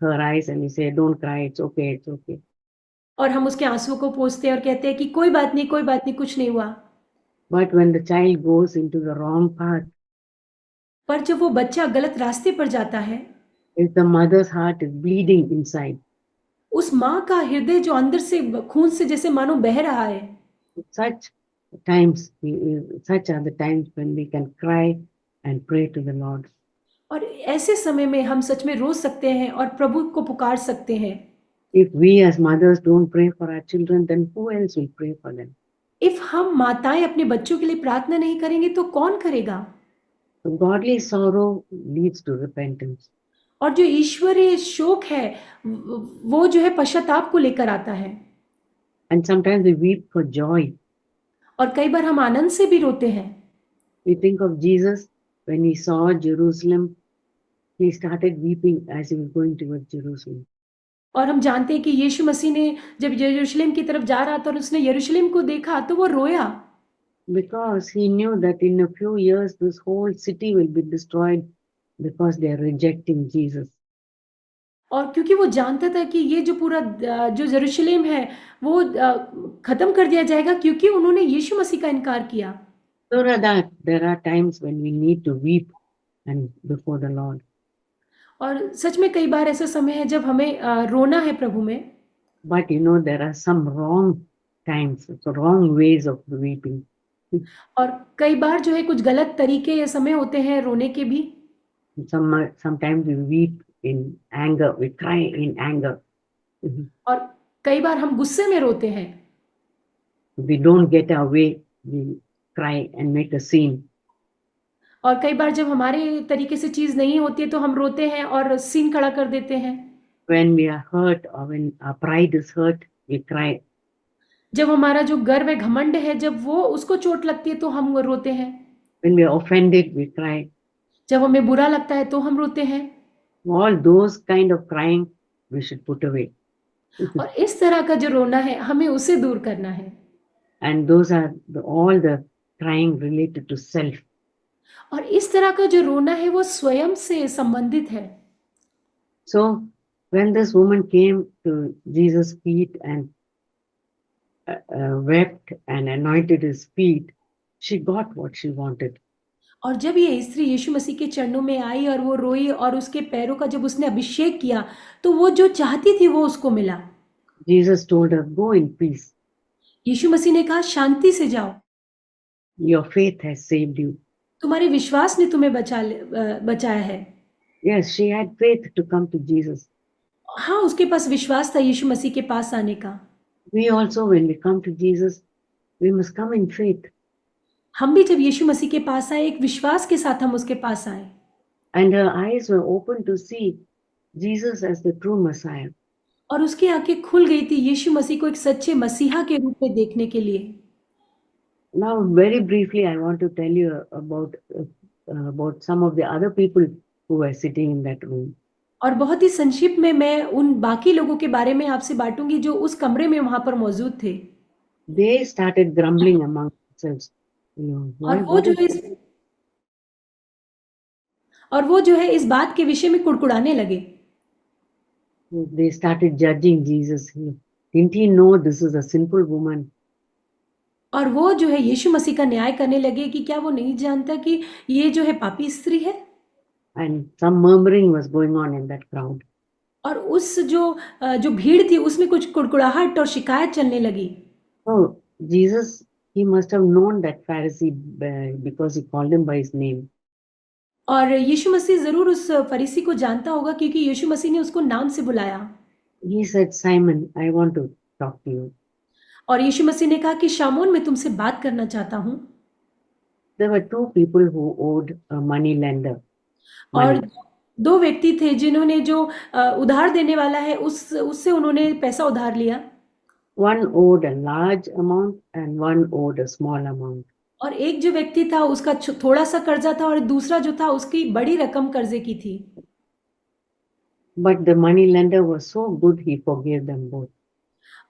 her eyes and we say, don't cry, it's okay, it's okay. और हम उसके आंसुओं को पोंछते हैं और कहते हैं कि कोई बात नहीं, कोई बात नहीं, कुछ नहीं हुआ। But when the child goes into the wrong path, पर जब वो बच्चा गलत रास्ते पर जाता है, if the mother's heart is bleeding inside, उस माँ का हृदय जो अंदर से खून से जैसे मानो बह रहा है, such such are the times when we can cry and pray to the Lord. और ऐसे समय में हम सच में रो सकते हैं और प्रभु को पुकार सकते हैं। If we as mothers don't pray for our children, then who else will pray for them? If हम माताएं अपने बच्चों के लिए प्रार्थना नहीं करेंगे तो कौन करेगा? So godly sorrow leads to repentance. और जो ईश्वरीय शोक है वो जो है पश्चाताप को लेकर आता है। And sometimes we weep for joy. और कई बार हम आनंद से भी रोते हैं। We think of Jesus when he saw Jerusalem, he started weeping as he was going towards Jerusalem. और हम जानते हैं कि यीशु मसीह ने जब यरूशलेम की तरफ जा रहा था और उसने यरूशलेम को देखा तो वो रोया, Because he knew that in a few years this whole city will be destroyed because they are rejecting Jesus. और क्योंकि वो जानता था कि ये जो पूरा जो यरूशलेम है वो खत्म कर दिया जाएगा क्योंकि उन्होंने यीशु मसीह का इनकार किया। So that there are times when we need to weep and before the Lord. और सच में कई बार ऐसा समय है जब हमें रोना है प्रभु में। But you know, there are some wrong times, so wrong ways of weeping. और कई बार जो है कुछ गलत तरीके या समय होते हैं रोने के भी। Sometimes we weep in anger, we cry in anger. और कई बार हम गुस्से में रोते हैं। If we don't get our way, we cry and make a scene. और कई बार जब हमारे तरीके से चीज़ नहीं होती है तो हम रोते हैं और सीन खड़ा कर देते हैं। When we are hurt or when our pride is hurt, we cry. जब हमारा जो गर्व है, घमंड है, जब वो उसको चोट लगती है तो हम रोते हैं। When we are offended, we cry. जब हमें बुरा लगता है तो हम रोते हैं। All those kind of crying we should put away. और इस तरह का जो रोना है हमें उसे दूर करना है। And those are all the crying related to self. और इस तरह का जो रोना है वो स्वयं से संबंधित है। So when this woman came to Jesus' feet and wept and anointed his feet, she got what she wanted. और जब ये स्त्री यीशु मसीह के चरणों में आई और वो रोई और उसके पैरों का जब उसने अभिषेक किया तो वो जो चाहती थी वो उसको मिला। Jesus told her, go in peace. यीशु मसीह ने कहा शांति से जाओ, Your faith has saved you. तुम्हारे विश्वास ने तुम्हें बचाया है। Yes, she had faith to come to Jesus. हाँ, उसके पास विश्वास था यीशु मसीह के पास आने का। We also, when we come to Jesus, we must come in faith. हम भी जब यीशु मसीह के पास आए, एक विश्वास के साथ हम उसके पास आए And her eyes were open to see Jesus as the true Messiah. और उसकी आँखें खुल गई थी यीशु मसीह को एक सच्चे मसीहा के रूप में देखने के लिए। Now, very briefly, I want to tell you about some of the other people who were sitting in that room. और बहुत ही संक्षिप्त में मैं उन बाकी लोगों के बारे में आपसे बाँटूँगी जो उस कमरे में वहाँ पर मौजूद थे। They started grumbling among themselves. You know, और why? वो What जो is है इस और वो जो है इस बात के विषय में कुड़कुड़ाने लगे। they started judging Jesus. Didn't he know this is a sinful woman? और वो जो है यीशु मसीह का न्याय करने लगे कि क्या वो नहीं जानता कि ये जो है पापी स्त्री है? And some murmuring was going on in that crowd. और उस जो भीड़ थी उसमें कुछ कुड़कुड़ाहट और शिकायत चलने लगी। So Jesus, he must have known that Pharisee because he called him by his name. और यीशु मसीह ज़रूर उस फरीसी को जानता होगा क्योंकि यीशु मसीह ने उसको नाम से बुलाया। He said, Simon, I want to talk to you. और यीशु मसीह ने कहा कि शामोन मैं तुमसे बात करना चाहता हूँ। There were two people who owed a money lender और money. 2 व्यक्ति थे जिन्होंने जो उधार देने वाला है उससे उन्होंने पैसा उधार लिया One owed a large amount and one owed a small amount. और एक जो व्यक्ति था उसका थोड़ा-सा कर्जा था और दूसरा जो था उसकी बड़ी रकम कर्जे की थी। But the money lender was so good, he forgave them both.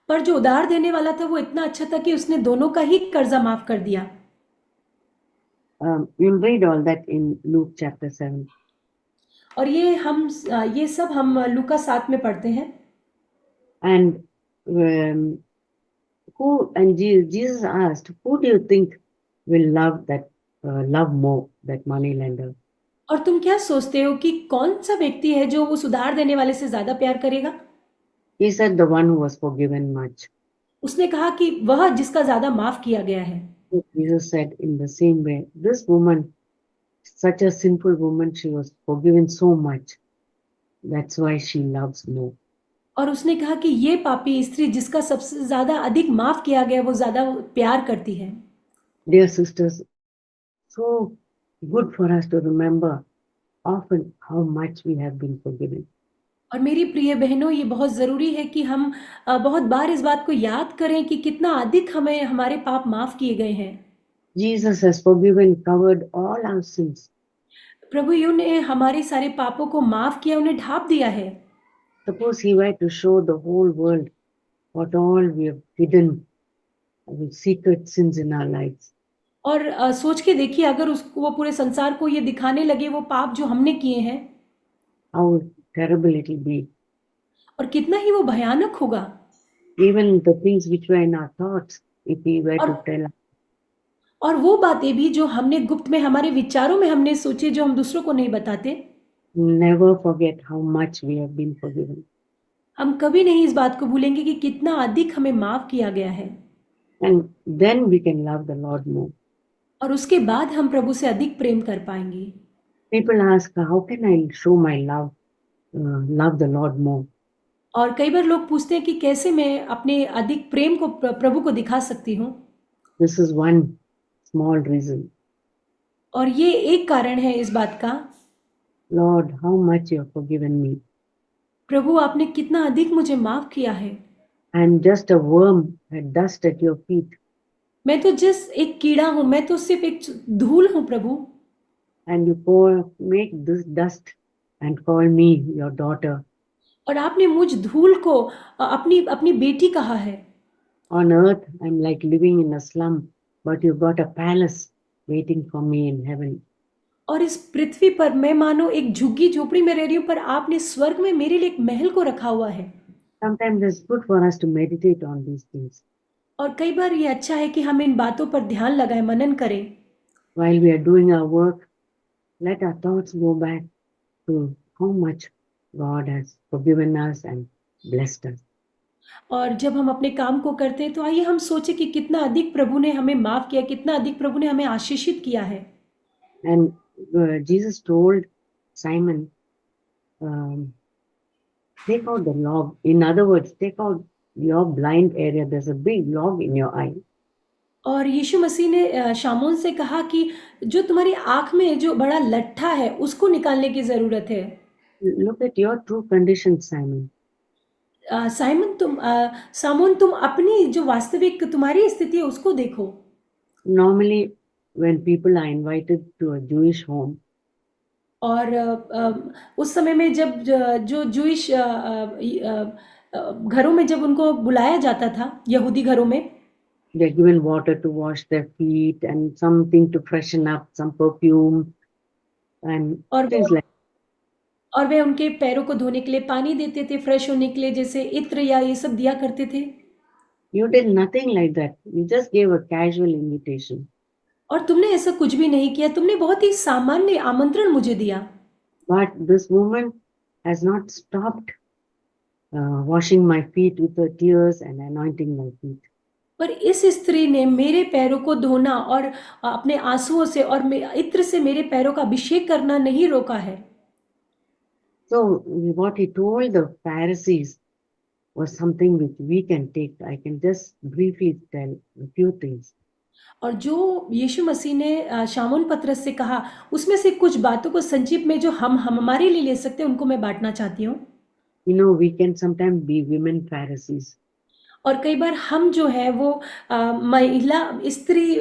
पर जो उधार देने वाला था वो इतना अच्छा था कि उसने दोनों का ही कर्जा माफ कर दिया। You'll read all that in Luke chapter 7. और ये सब हम लूका 7 में पढ़ते हैं। And Jesus asked, who do you think will love more, that money lender? और तुम क्या सोचते हो कि कौन-सा व्यक्ति है जो उस उधार देने वाले से ज़्यादा प्यार करेगा? He said, the one who was forgiven much. उसने कहा कि वह जिसका ज़्यादा माफ किया गया है। Jesus said, in the same way, this woman, such a sinful woman, she was forgiven so much. That's why she loves more. और उसने कहा कि ये पापी स्त्री जिसका सबसे ज़्यादा अधिक माफ किया गया वो ज़्यादा प्यार करती है। Dear sisters, so good for us to remember often how much we have been forgiven. और मेरी प्रिय बहनों ये बहुत ज़रूरी है कि हम बहुत बार इस बात को याद करें कि कितना अधिक हमें हमारे पाप माफ किए गए हैं। Jesus has forgiven, covered all our sins. Prabhu you ने हमारे सारे पापों को माफ किया, उन्हें ढाँप दिया है। Suppose he were to show the whole world what all we have hidden, the secret sins in our lives. और सोच के देखिए अगर उसको वो पूरे संसार को ये दिखाने लगे वो पाप जो हमने किए हैं How terrible it will be. और कितना ही वो भयानक होगा। Even the things which were in our thoughts, if he were और to tell us, और वो बातें भी जो हमने गुप्त में हमारे विचारों में हमने सोचे जो हम दूसरों को नहीं बताते, never forget how much we have been forgiven. हम कभी नहीं इस बात को भूलेंगे कि कितना अधिक हमें माफ किया गया है। And then we can love the Lord more. और उसके बाद हम प्रभु से अधिक प्रेम कर पाएंगे। People ask, how can I show my love the Lord more? और कई बार लोग पूछते हैं कि कैसे मैं अपने अधिक प्रेम को प्रभु को दिखा सकती हूँ। This is one small reason. और ये एक कारण है इस बात का, Lord, how much you have forgiven me. प्रभु आपने कितना अधिक मुझे माफ किया है। I am just a worm, a dust at your feet. मैं तो जिस एक कीड़ा हूँ, मैं तो सिर्फ एक धूल हूँ प्रभु। And you make this dust and call me your daughter. और आपने मुझ धूल को अपनी अपनी बेटी कहा है। On earth, I'm like living in a slum, but you've got a palace waiting for me in heaven. और इस पृथ्वी पर मैं मानो एक झुग्गी झोपड़ी में रह रही हूँ पर आपने स्वर्ग में मेरे लिए एक महल को रखा हुआ है। Sometimes it's good for us to meditate on these things. और कई बार ये अच्छा है कि हम इन बातों पर ध्यान लगाएं, मनन करें। While we are doing our work, let our thoughts go back to how much God has forgiven us and blessed us. और जब हम अपने काम को करते हैं तो आइए हम सोचें कि कितना अधिक प्रभु ने हमें माफ किया, कितना अधिक प्रभु ने हमें आशीषित किया है। And Jesus told Simon, um, take out the log. In other words, take out your blind area. There's a big log in your eye. और यीशु मसीह ने शामौन से कहा कि जो तुम्हारी आँख में जो बड़ा लट्ठा है, उसको निकालने की ज़रूरत है। Look at your true condition, Simon. सामून तुम अपनी जो वास्तविक तुम्हारी स्थिति है उसको देखो। Normally, when people are invited to a Jewish home, और उस समय में जब जो जूइश घरों में जब उनको बुलाया जाता था, यहूदी घरों में, they're given water to wash their feet and something to freshen up, some perfume and और things वो like और वे उनके पैरों को धोने के लिए पानी देते थे, फ्रेश होने के लिए, जैसे इत्र या ये सब दिया करते थे। you did nothing like that. You just gave a casual invitation. और तुमने ऐसा कुछ भी नहीं किया, तुमने बहुत ही सामान्य आमंत्रण मुझे दिया। But this woman has not stopped washing my feet with her tears and anointing my feet. पर इस स्त्री ने मेरे पैरों को धोना और अपने आंसुओं से और इत्र से मेरे पैरों का अभिषेक करना नहीं रोका है। So what he told the Pharisees was something which we can take. I can just briefly tell a few things. और जो यीशु मसीह ने शामौन पतरस से कहा, उसमें से कुछ बातों को संक्षिप्त में जो हम हमारे लिए ले सकते हैं, उनको मैं बांटना चाहती हूँ। You know, we can sometimes be women Pharisees. और कई बार हम जो है वो महिला स्त्री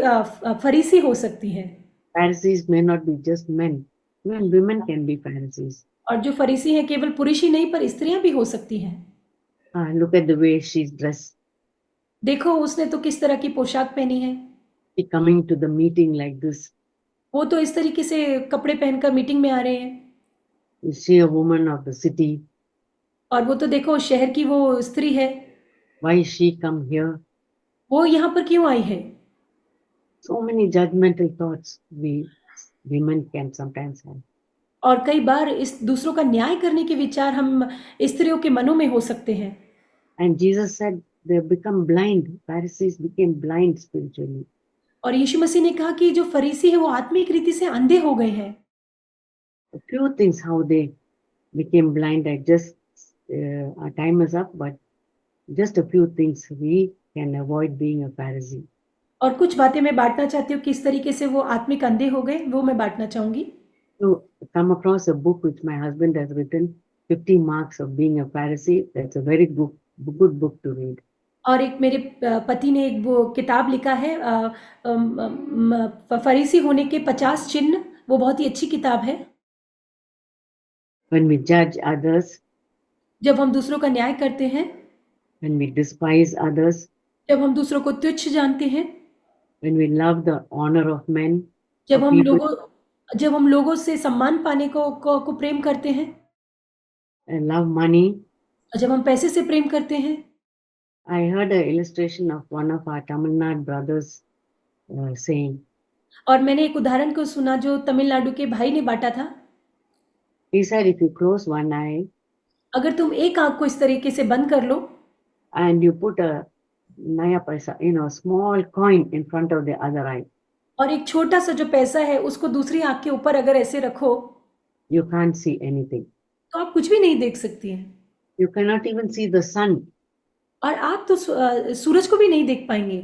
फरीसी हो सकती हैं। Pharisees may not be just men. Even women can be Pharisees. और जो फरीसी हैं केवल पुरुष ही नहीं पर स्त्रियां भी हो सकती हैं। Look at the way she's dressed. देखो उसने तो किस तरह की पोशाक पहनी है। She coming to the meeting like this. वो तो इस तरीके से कपड़े पहनकर मीटिंग में आ रहे हैं। Is she a woman of the city? और वो तो देखो शहर की वो स्त्री है। Why is she come here? वो यहाँ पर क्यों आई है? So many judgmental thoughts we women can sometimes have. और कई बार इस दूसरों का न्याय करने के विचार हम स्त्रियों के मनों में हो सकते हैं। And Jesus said they become blind. Pharisees became blind spiritually. और यीशु मसीह ने कहा कि जो फरीसी है वो आत्मिक रीति से अंधे हो गए हैं। A few things how they became blind. I just our time is up, but just a few things we can avoid being a Pharisee. और कुछ बातें मैं बांटना चाहती हूँ किस तरीके से वो आत्मिक अंधे हो गए, वो मैं बांटना चाहूंगी। To come across a book which my husband has written, 50 Marks of Being a Pharisee. That's a very good book to read. और एक मेरे पति ने एक वो किताब लिखा है फरीसी होने के 50 चिन्ह, वो बहुत ही अच्छी किताब है। When we judge others, जब हम दूसरों का न्याय करते हैं, when we despise others, जब हम दूसरों को तुच्छ जानते हैं, when we love the honor of men, जब of हम people, लोगों से सम्मान पाने को प्रेम करते हैं, and love money. और जब हम पैसे से प्रेम करते हैं। I heard an illustration of one of our Tamil Nadu brothers saying, और मैंने एक उदाहरण को सुना जो तमिलनाडु के भाई ने बांटा था। he said, if you close one eye अगर तुम एक आंख को इस तरीके से बंद कर लो and you put a naya paisa, small coin in front of the other eye, और एक छोटा सा जो पैसा है उसको दूसरी आंख के ऊपर अगर ऐसे रखो, you can't see anything. तो आप कुछ भी नहीं देख सकती हैं। You cannot even see the sun. और आप तो सूरज को भी नहीं देख पाएंगे।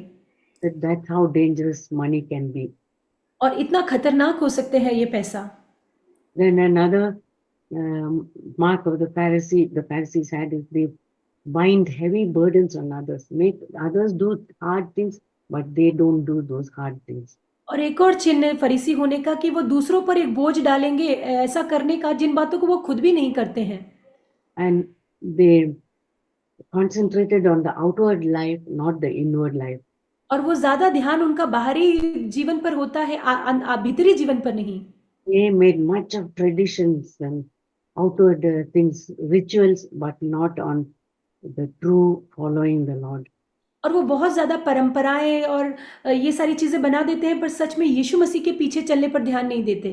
That's how dangerous money can be. और इतना खतरनाक हो सकते हैं ये पैसा। Then another mark of the Pharisees had is they bind heavy burdens on others, make others do hard things, but they don't do those hard things. और एक और चिन्ह फरीसी होने का कि वो दूसरों पर एक बोझ डालेंगे ऐसा करने का जिन बातों को वो खुद भी नहीं करते हैं। And they concentrated on the outward life, not the inward life. और वो ज्यादा ध्यान उनका बाहरी जीवन पर होता है, भीतरी जीवन पर नहीं। They made much of traditions and outward things, rituals, but not on the true following the Lord. और वो बहुत ज्यादा परंपराएं और ये सारी चीजें बना देते हैं, पर सच में यीशु मसीह के पीछे चलने पर ध्यान नहीं देते।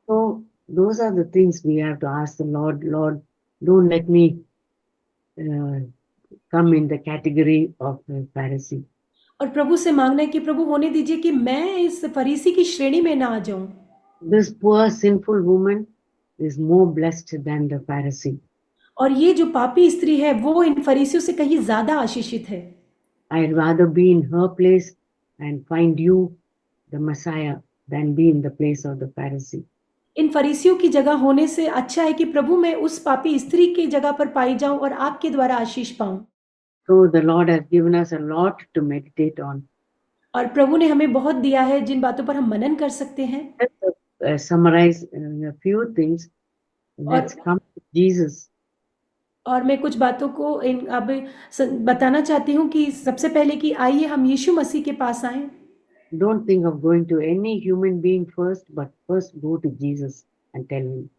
So those are the things we have to ask the Lord. Lord, don't let me come in the category of the Pharisee. और प्रभु से मांगना है कि प्रभु होने दीजिए कि मैं इस फरीसी की श्रेणी में ना आ जाऊं। This poor sinful woman is more blessed than the Pharisee. और ये जो पापी स्त्री है वो इन फरीसियों से कहीं ज्यादा आशीषित है। I'd rather be in her place and find you, the Messiah, than be in the place of the Pharisee. इन फरीसियों की जगह होने से अच्छा है कि प्रभु मैं उस पापी स्त्री की जगह पर पाई जाऊं और आपके द्वारा आशीष पाऊं। So the Lord has given us a lot to meditate on. और प्रभु ने हमें बहुत दिया है जिन बातों पर हम मनन कर सकते हैं। Let's summarize a few things. और Let's come to Jesus. और मैं कुछ बातों को अब बताना चाहती हूँ कि सबसे पहले कि आइए हम यीशु मसीह के पास आएं। Don't think of going to any human being first, but first go to Jesus and tell him.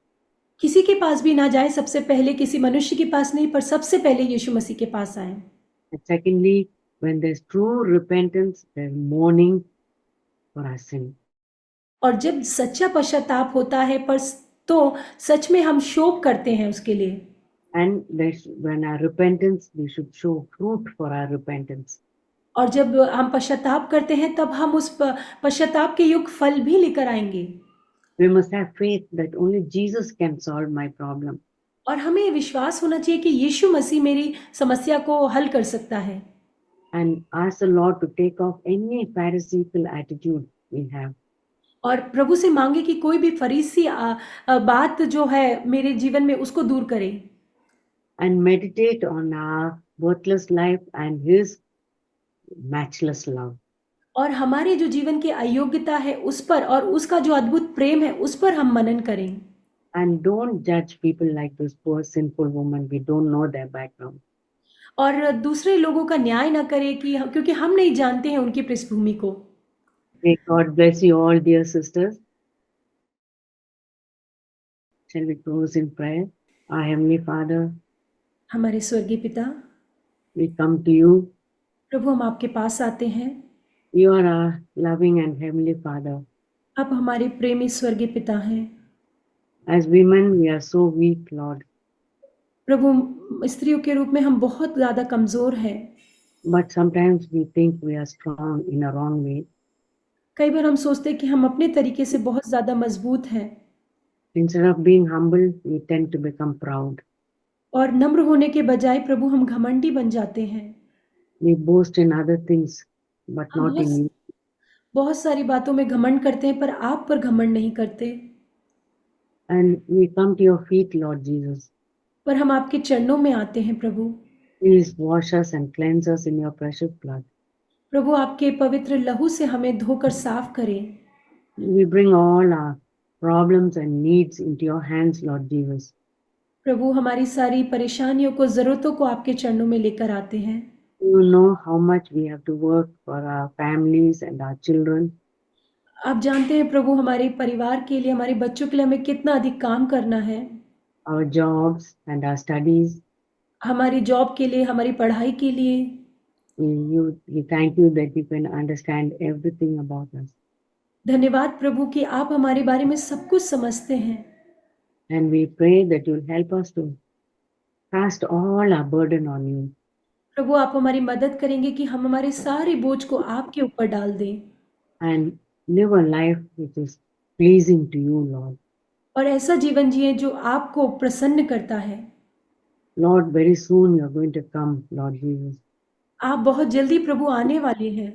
किसी के पास भी ना जाए, सबसे पहले किसी मनुष्य के पास नहीं, पर सबसे पहले यीशु मसीह के पास आएं। And secondly, when there's true repentance, there's mourning for our sin. और जब सच्चा पश्चाताप होता है पर तो सच में हम शोक करते हैं उसके लिए। And when our repentance, we should show fruit for our repentance. और जब हम पश्चाताप करते हैं तब हम उस पश्चाताप के युक्त फल भी लेकर आएंगे। We must have faith that only Jesus can solve my problem. और हमें ये विश्वास होना चाहिए कि यीशु मसीह मेरी समस्या को हल कर सकता है। And ask the Lord to take off any pharisaical attitude we have. और प्रभु से मांगे कि कोई भी फरीसी बात जो है मेरे जीवन में उसको दूर करे। And meditate on our worthless life and His matchless love. और हमारे जो जीवन की अयोग्यता है उस पर और उसका जो अद्भुत प्रेम है उस पर हम मनन करें। And don't judge people like this poor sinful woman. We don't know their background. और दूसरे लोगों का न्याय ना करें कि क्योंकि हम नहीं जानते हैं उनकी पृष्ठभूमि को। May God bless you all, dear sisters. Shall we close in prayer? Our Heavenly Father, हमारे स्वर्गीय पिता, we come to you. प्रभु हम आपके पास आते हैं। You are our loving and Heavenly Father. आप हमारे प्रेमी स्वर्गीय पिता हैं। As women, we are so weak, Lord. प्रभु स्त्रियों के रूप में हम बहुत ज़्यादा कमज़ोर हैं। But sometimes we think we are strong in a wrong way. कई बार हम सोचते हैं कि हम अपने तरीके से बहुत ज़्यादा मजबूत हैं। Instead of being humble, we tend to become proud. और नम्र होने के बजाय प्रभु हम घमंडी बन जाते हैं। We boast in other things, but हम not in you. बहुत सारी बातों में घमंड करते हैं पर आप पर घमंड नहीं करते। And we come to your feet, Lord Jesus. पर हम आपके चरणों में आते हैं प्रभु। Please wash us and cleanse us in your precious blood. प्रभु आपके पवित्र लहू से हमें धोकर साफ करें। We bring all our problems and needs into your hands, Lord Jesus. प्रभु हमारी सारी परेशानियों को, ज़रूरतों को आपके चरणों में लेकर आते हैं। You know how much we have to work for our families and our children. आप जानते हैं प्रभु हमारे परिवार के लिए, हमारे बच्चों के लिए हमें कितना अधिक काम करना है। Our jobs and our studies. हमारी जॉब के लिए, हमारी पढ़ाई के लिए। We thank you that you can understand everything about us. धन्यवाद प्रभु कि आप हमारे बारे में सब कुछ समझते हैं। And we pray that you'll help us to cast all our burden on you. प्रभु आप हमारी मदद करेंगे कि हम हमारे सारे बोझ को आपके ऊपर डाल दें। And live a life which is pleasing to you, Lord. और ऐसा जीवन जिए जो आपको प्रसन्न करता है। Lord, very soon you're going to come, Lord Jesus. आप बहुत जल्दी प्रभु आने वाले हैं।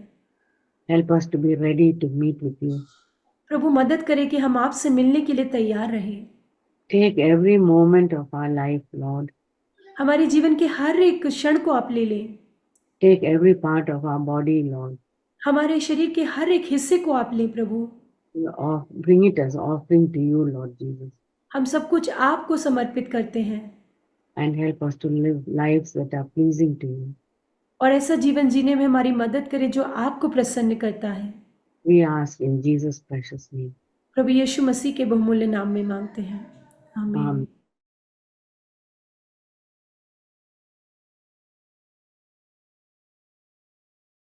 Help us to be ready to meet with you. प्रभु मदद करें कि हम आपसे मिलने के लिए तैयार रहें। Take every moment of our life, Lord. हमारे जीवन के हर एक क्षण को आप ले लें। Take every part of our body, Lord. हमारे शरीर के हर एक हिस्से को आप लें प्रभु। Bring it as offering to you, Lord Jesus. हम सब कुछ आपको समर्पित करते हैं। And help us to live lives that are pleasing to you. और ऐसा जीवन जीने में हमारी मदद करें जो आपको प्रसन्न करता है। We ask in Jesus' precious name. प्रभु यीशु मसीह के बहुमूल्य नाम में मांगते हैं। आमीन।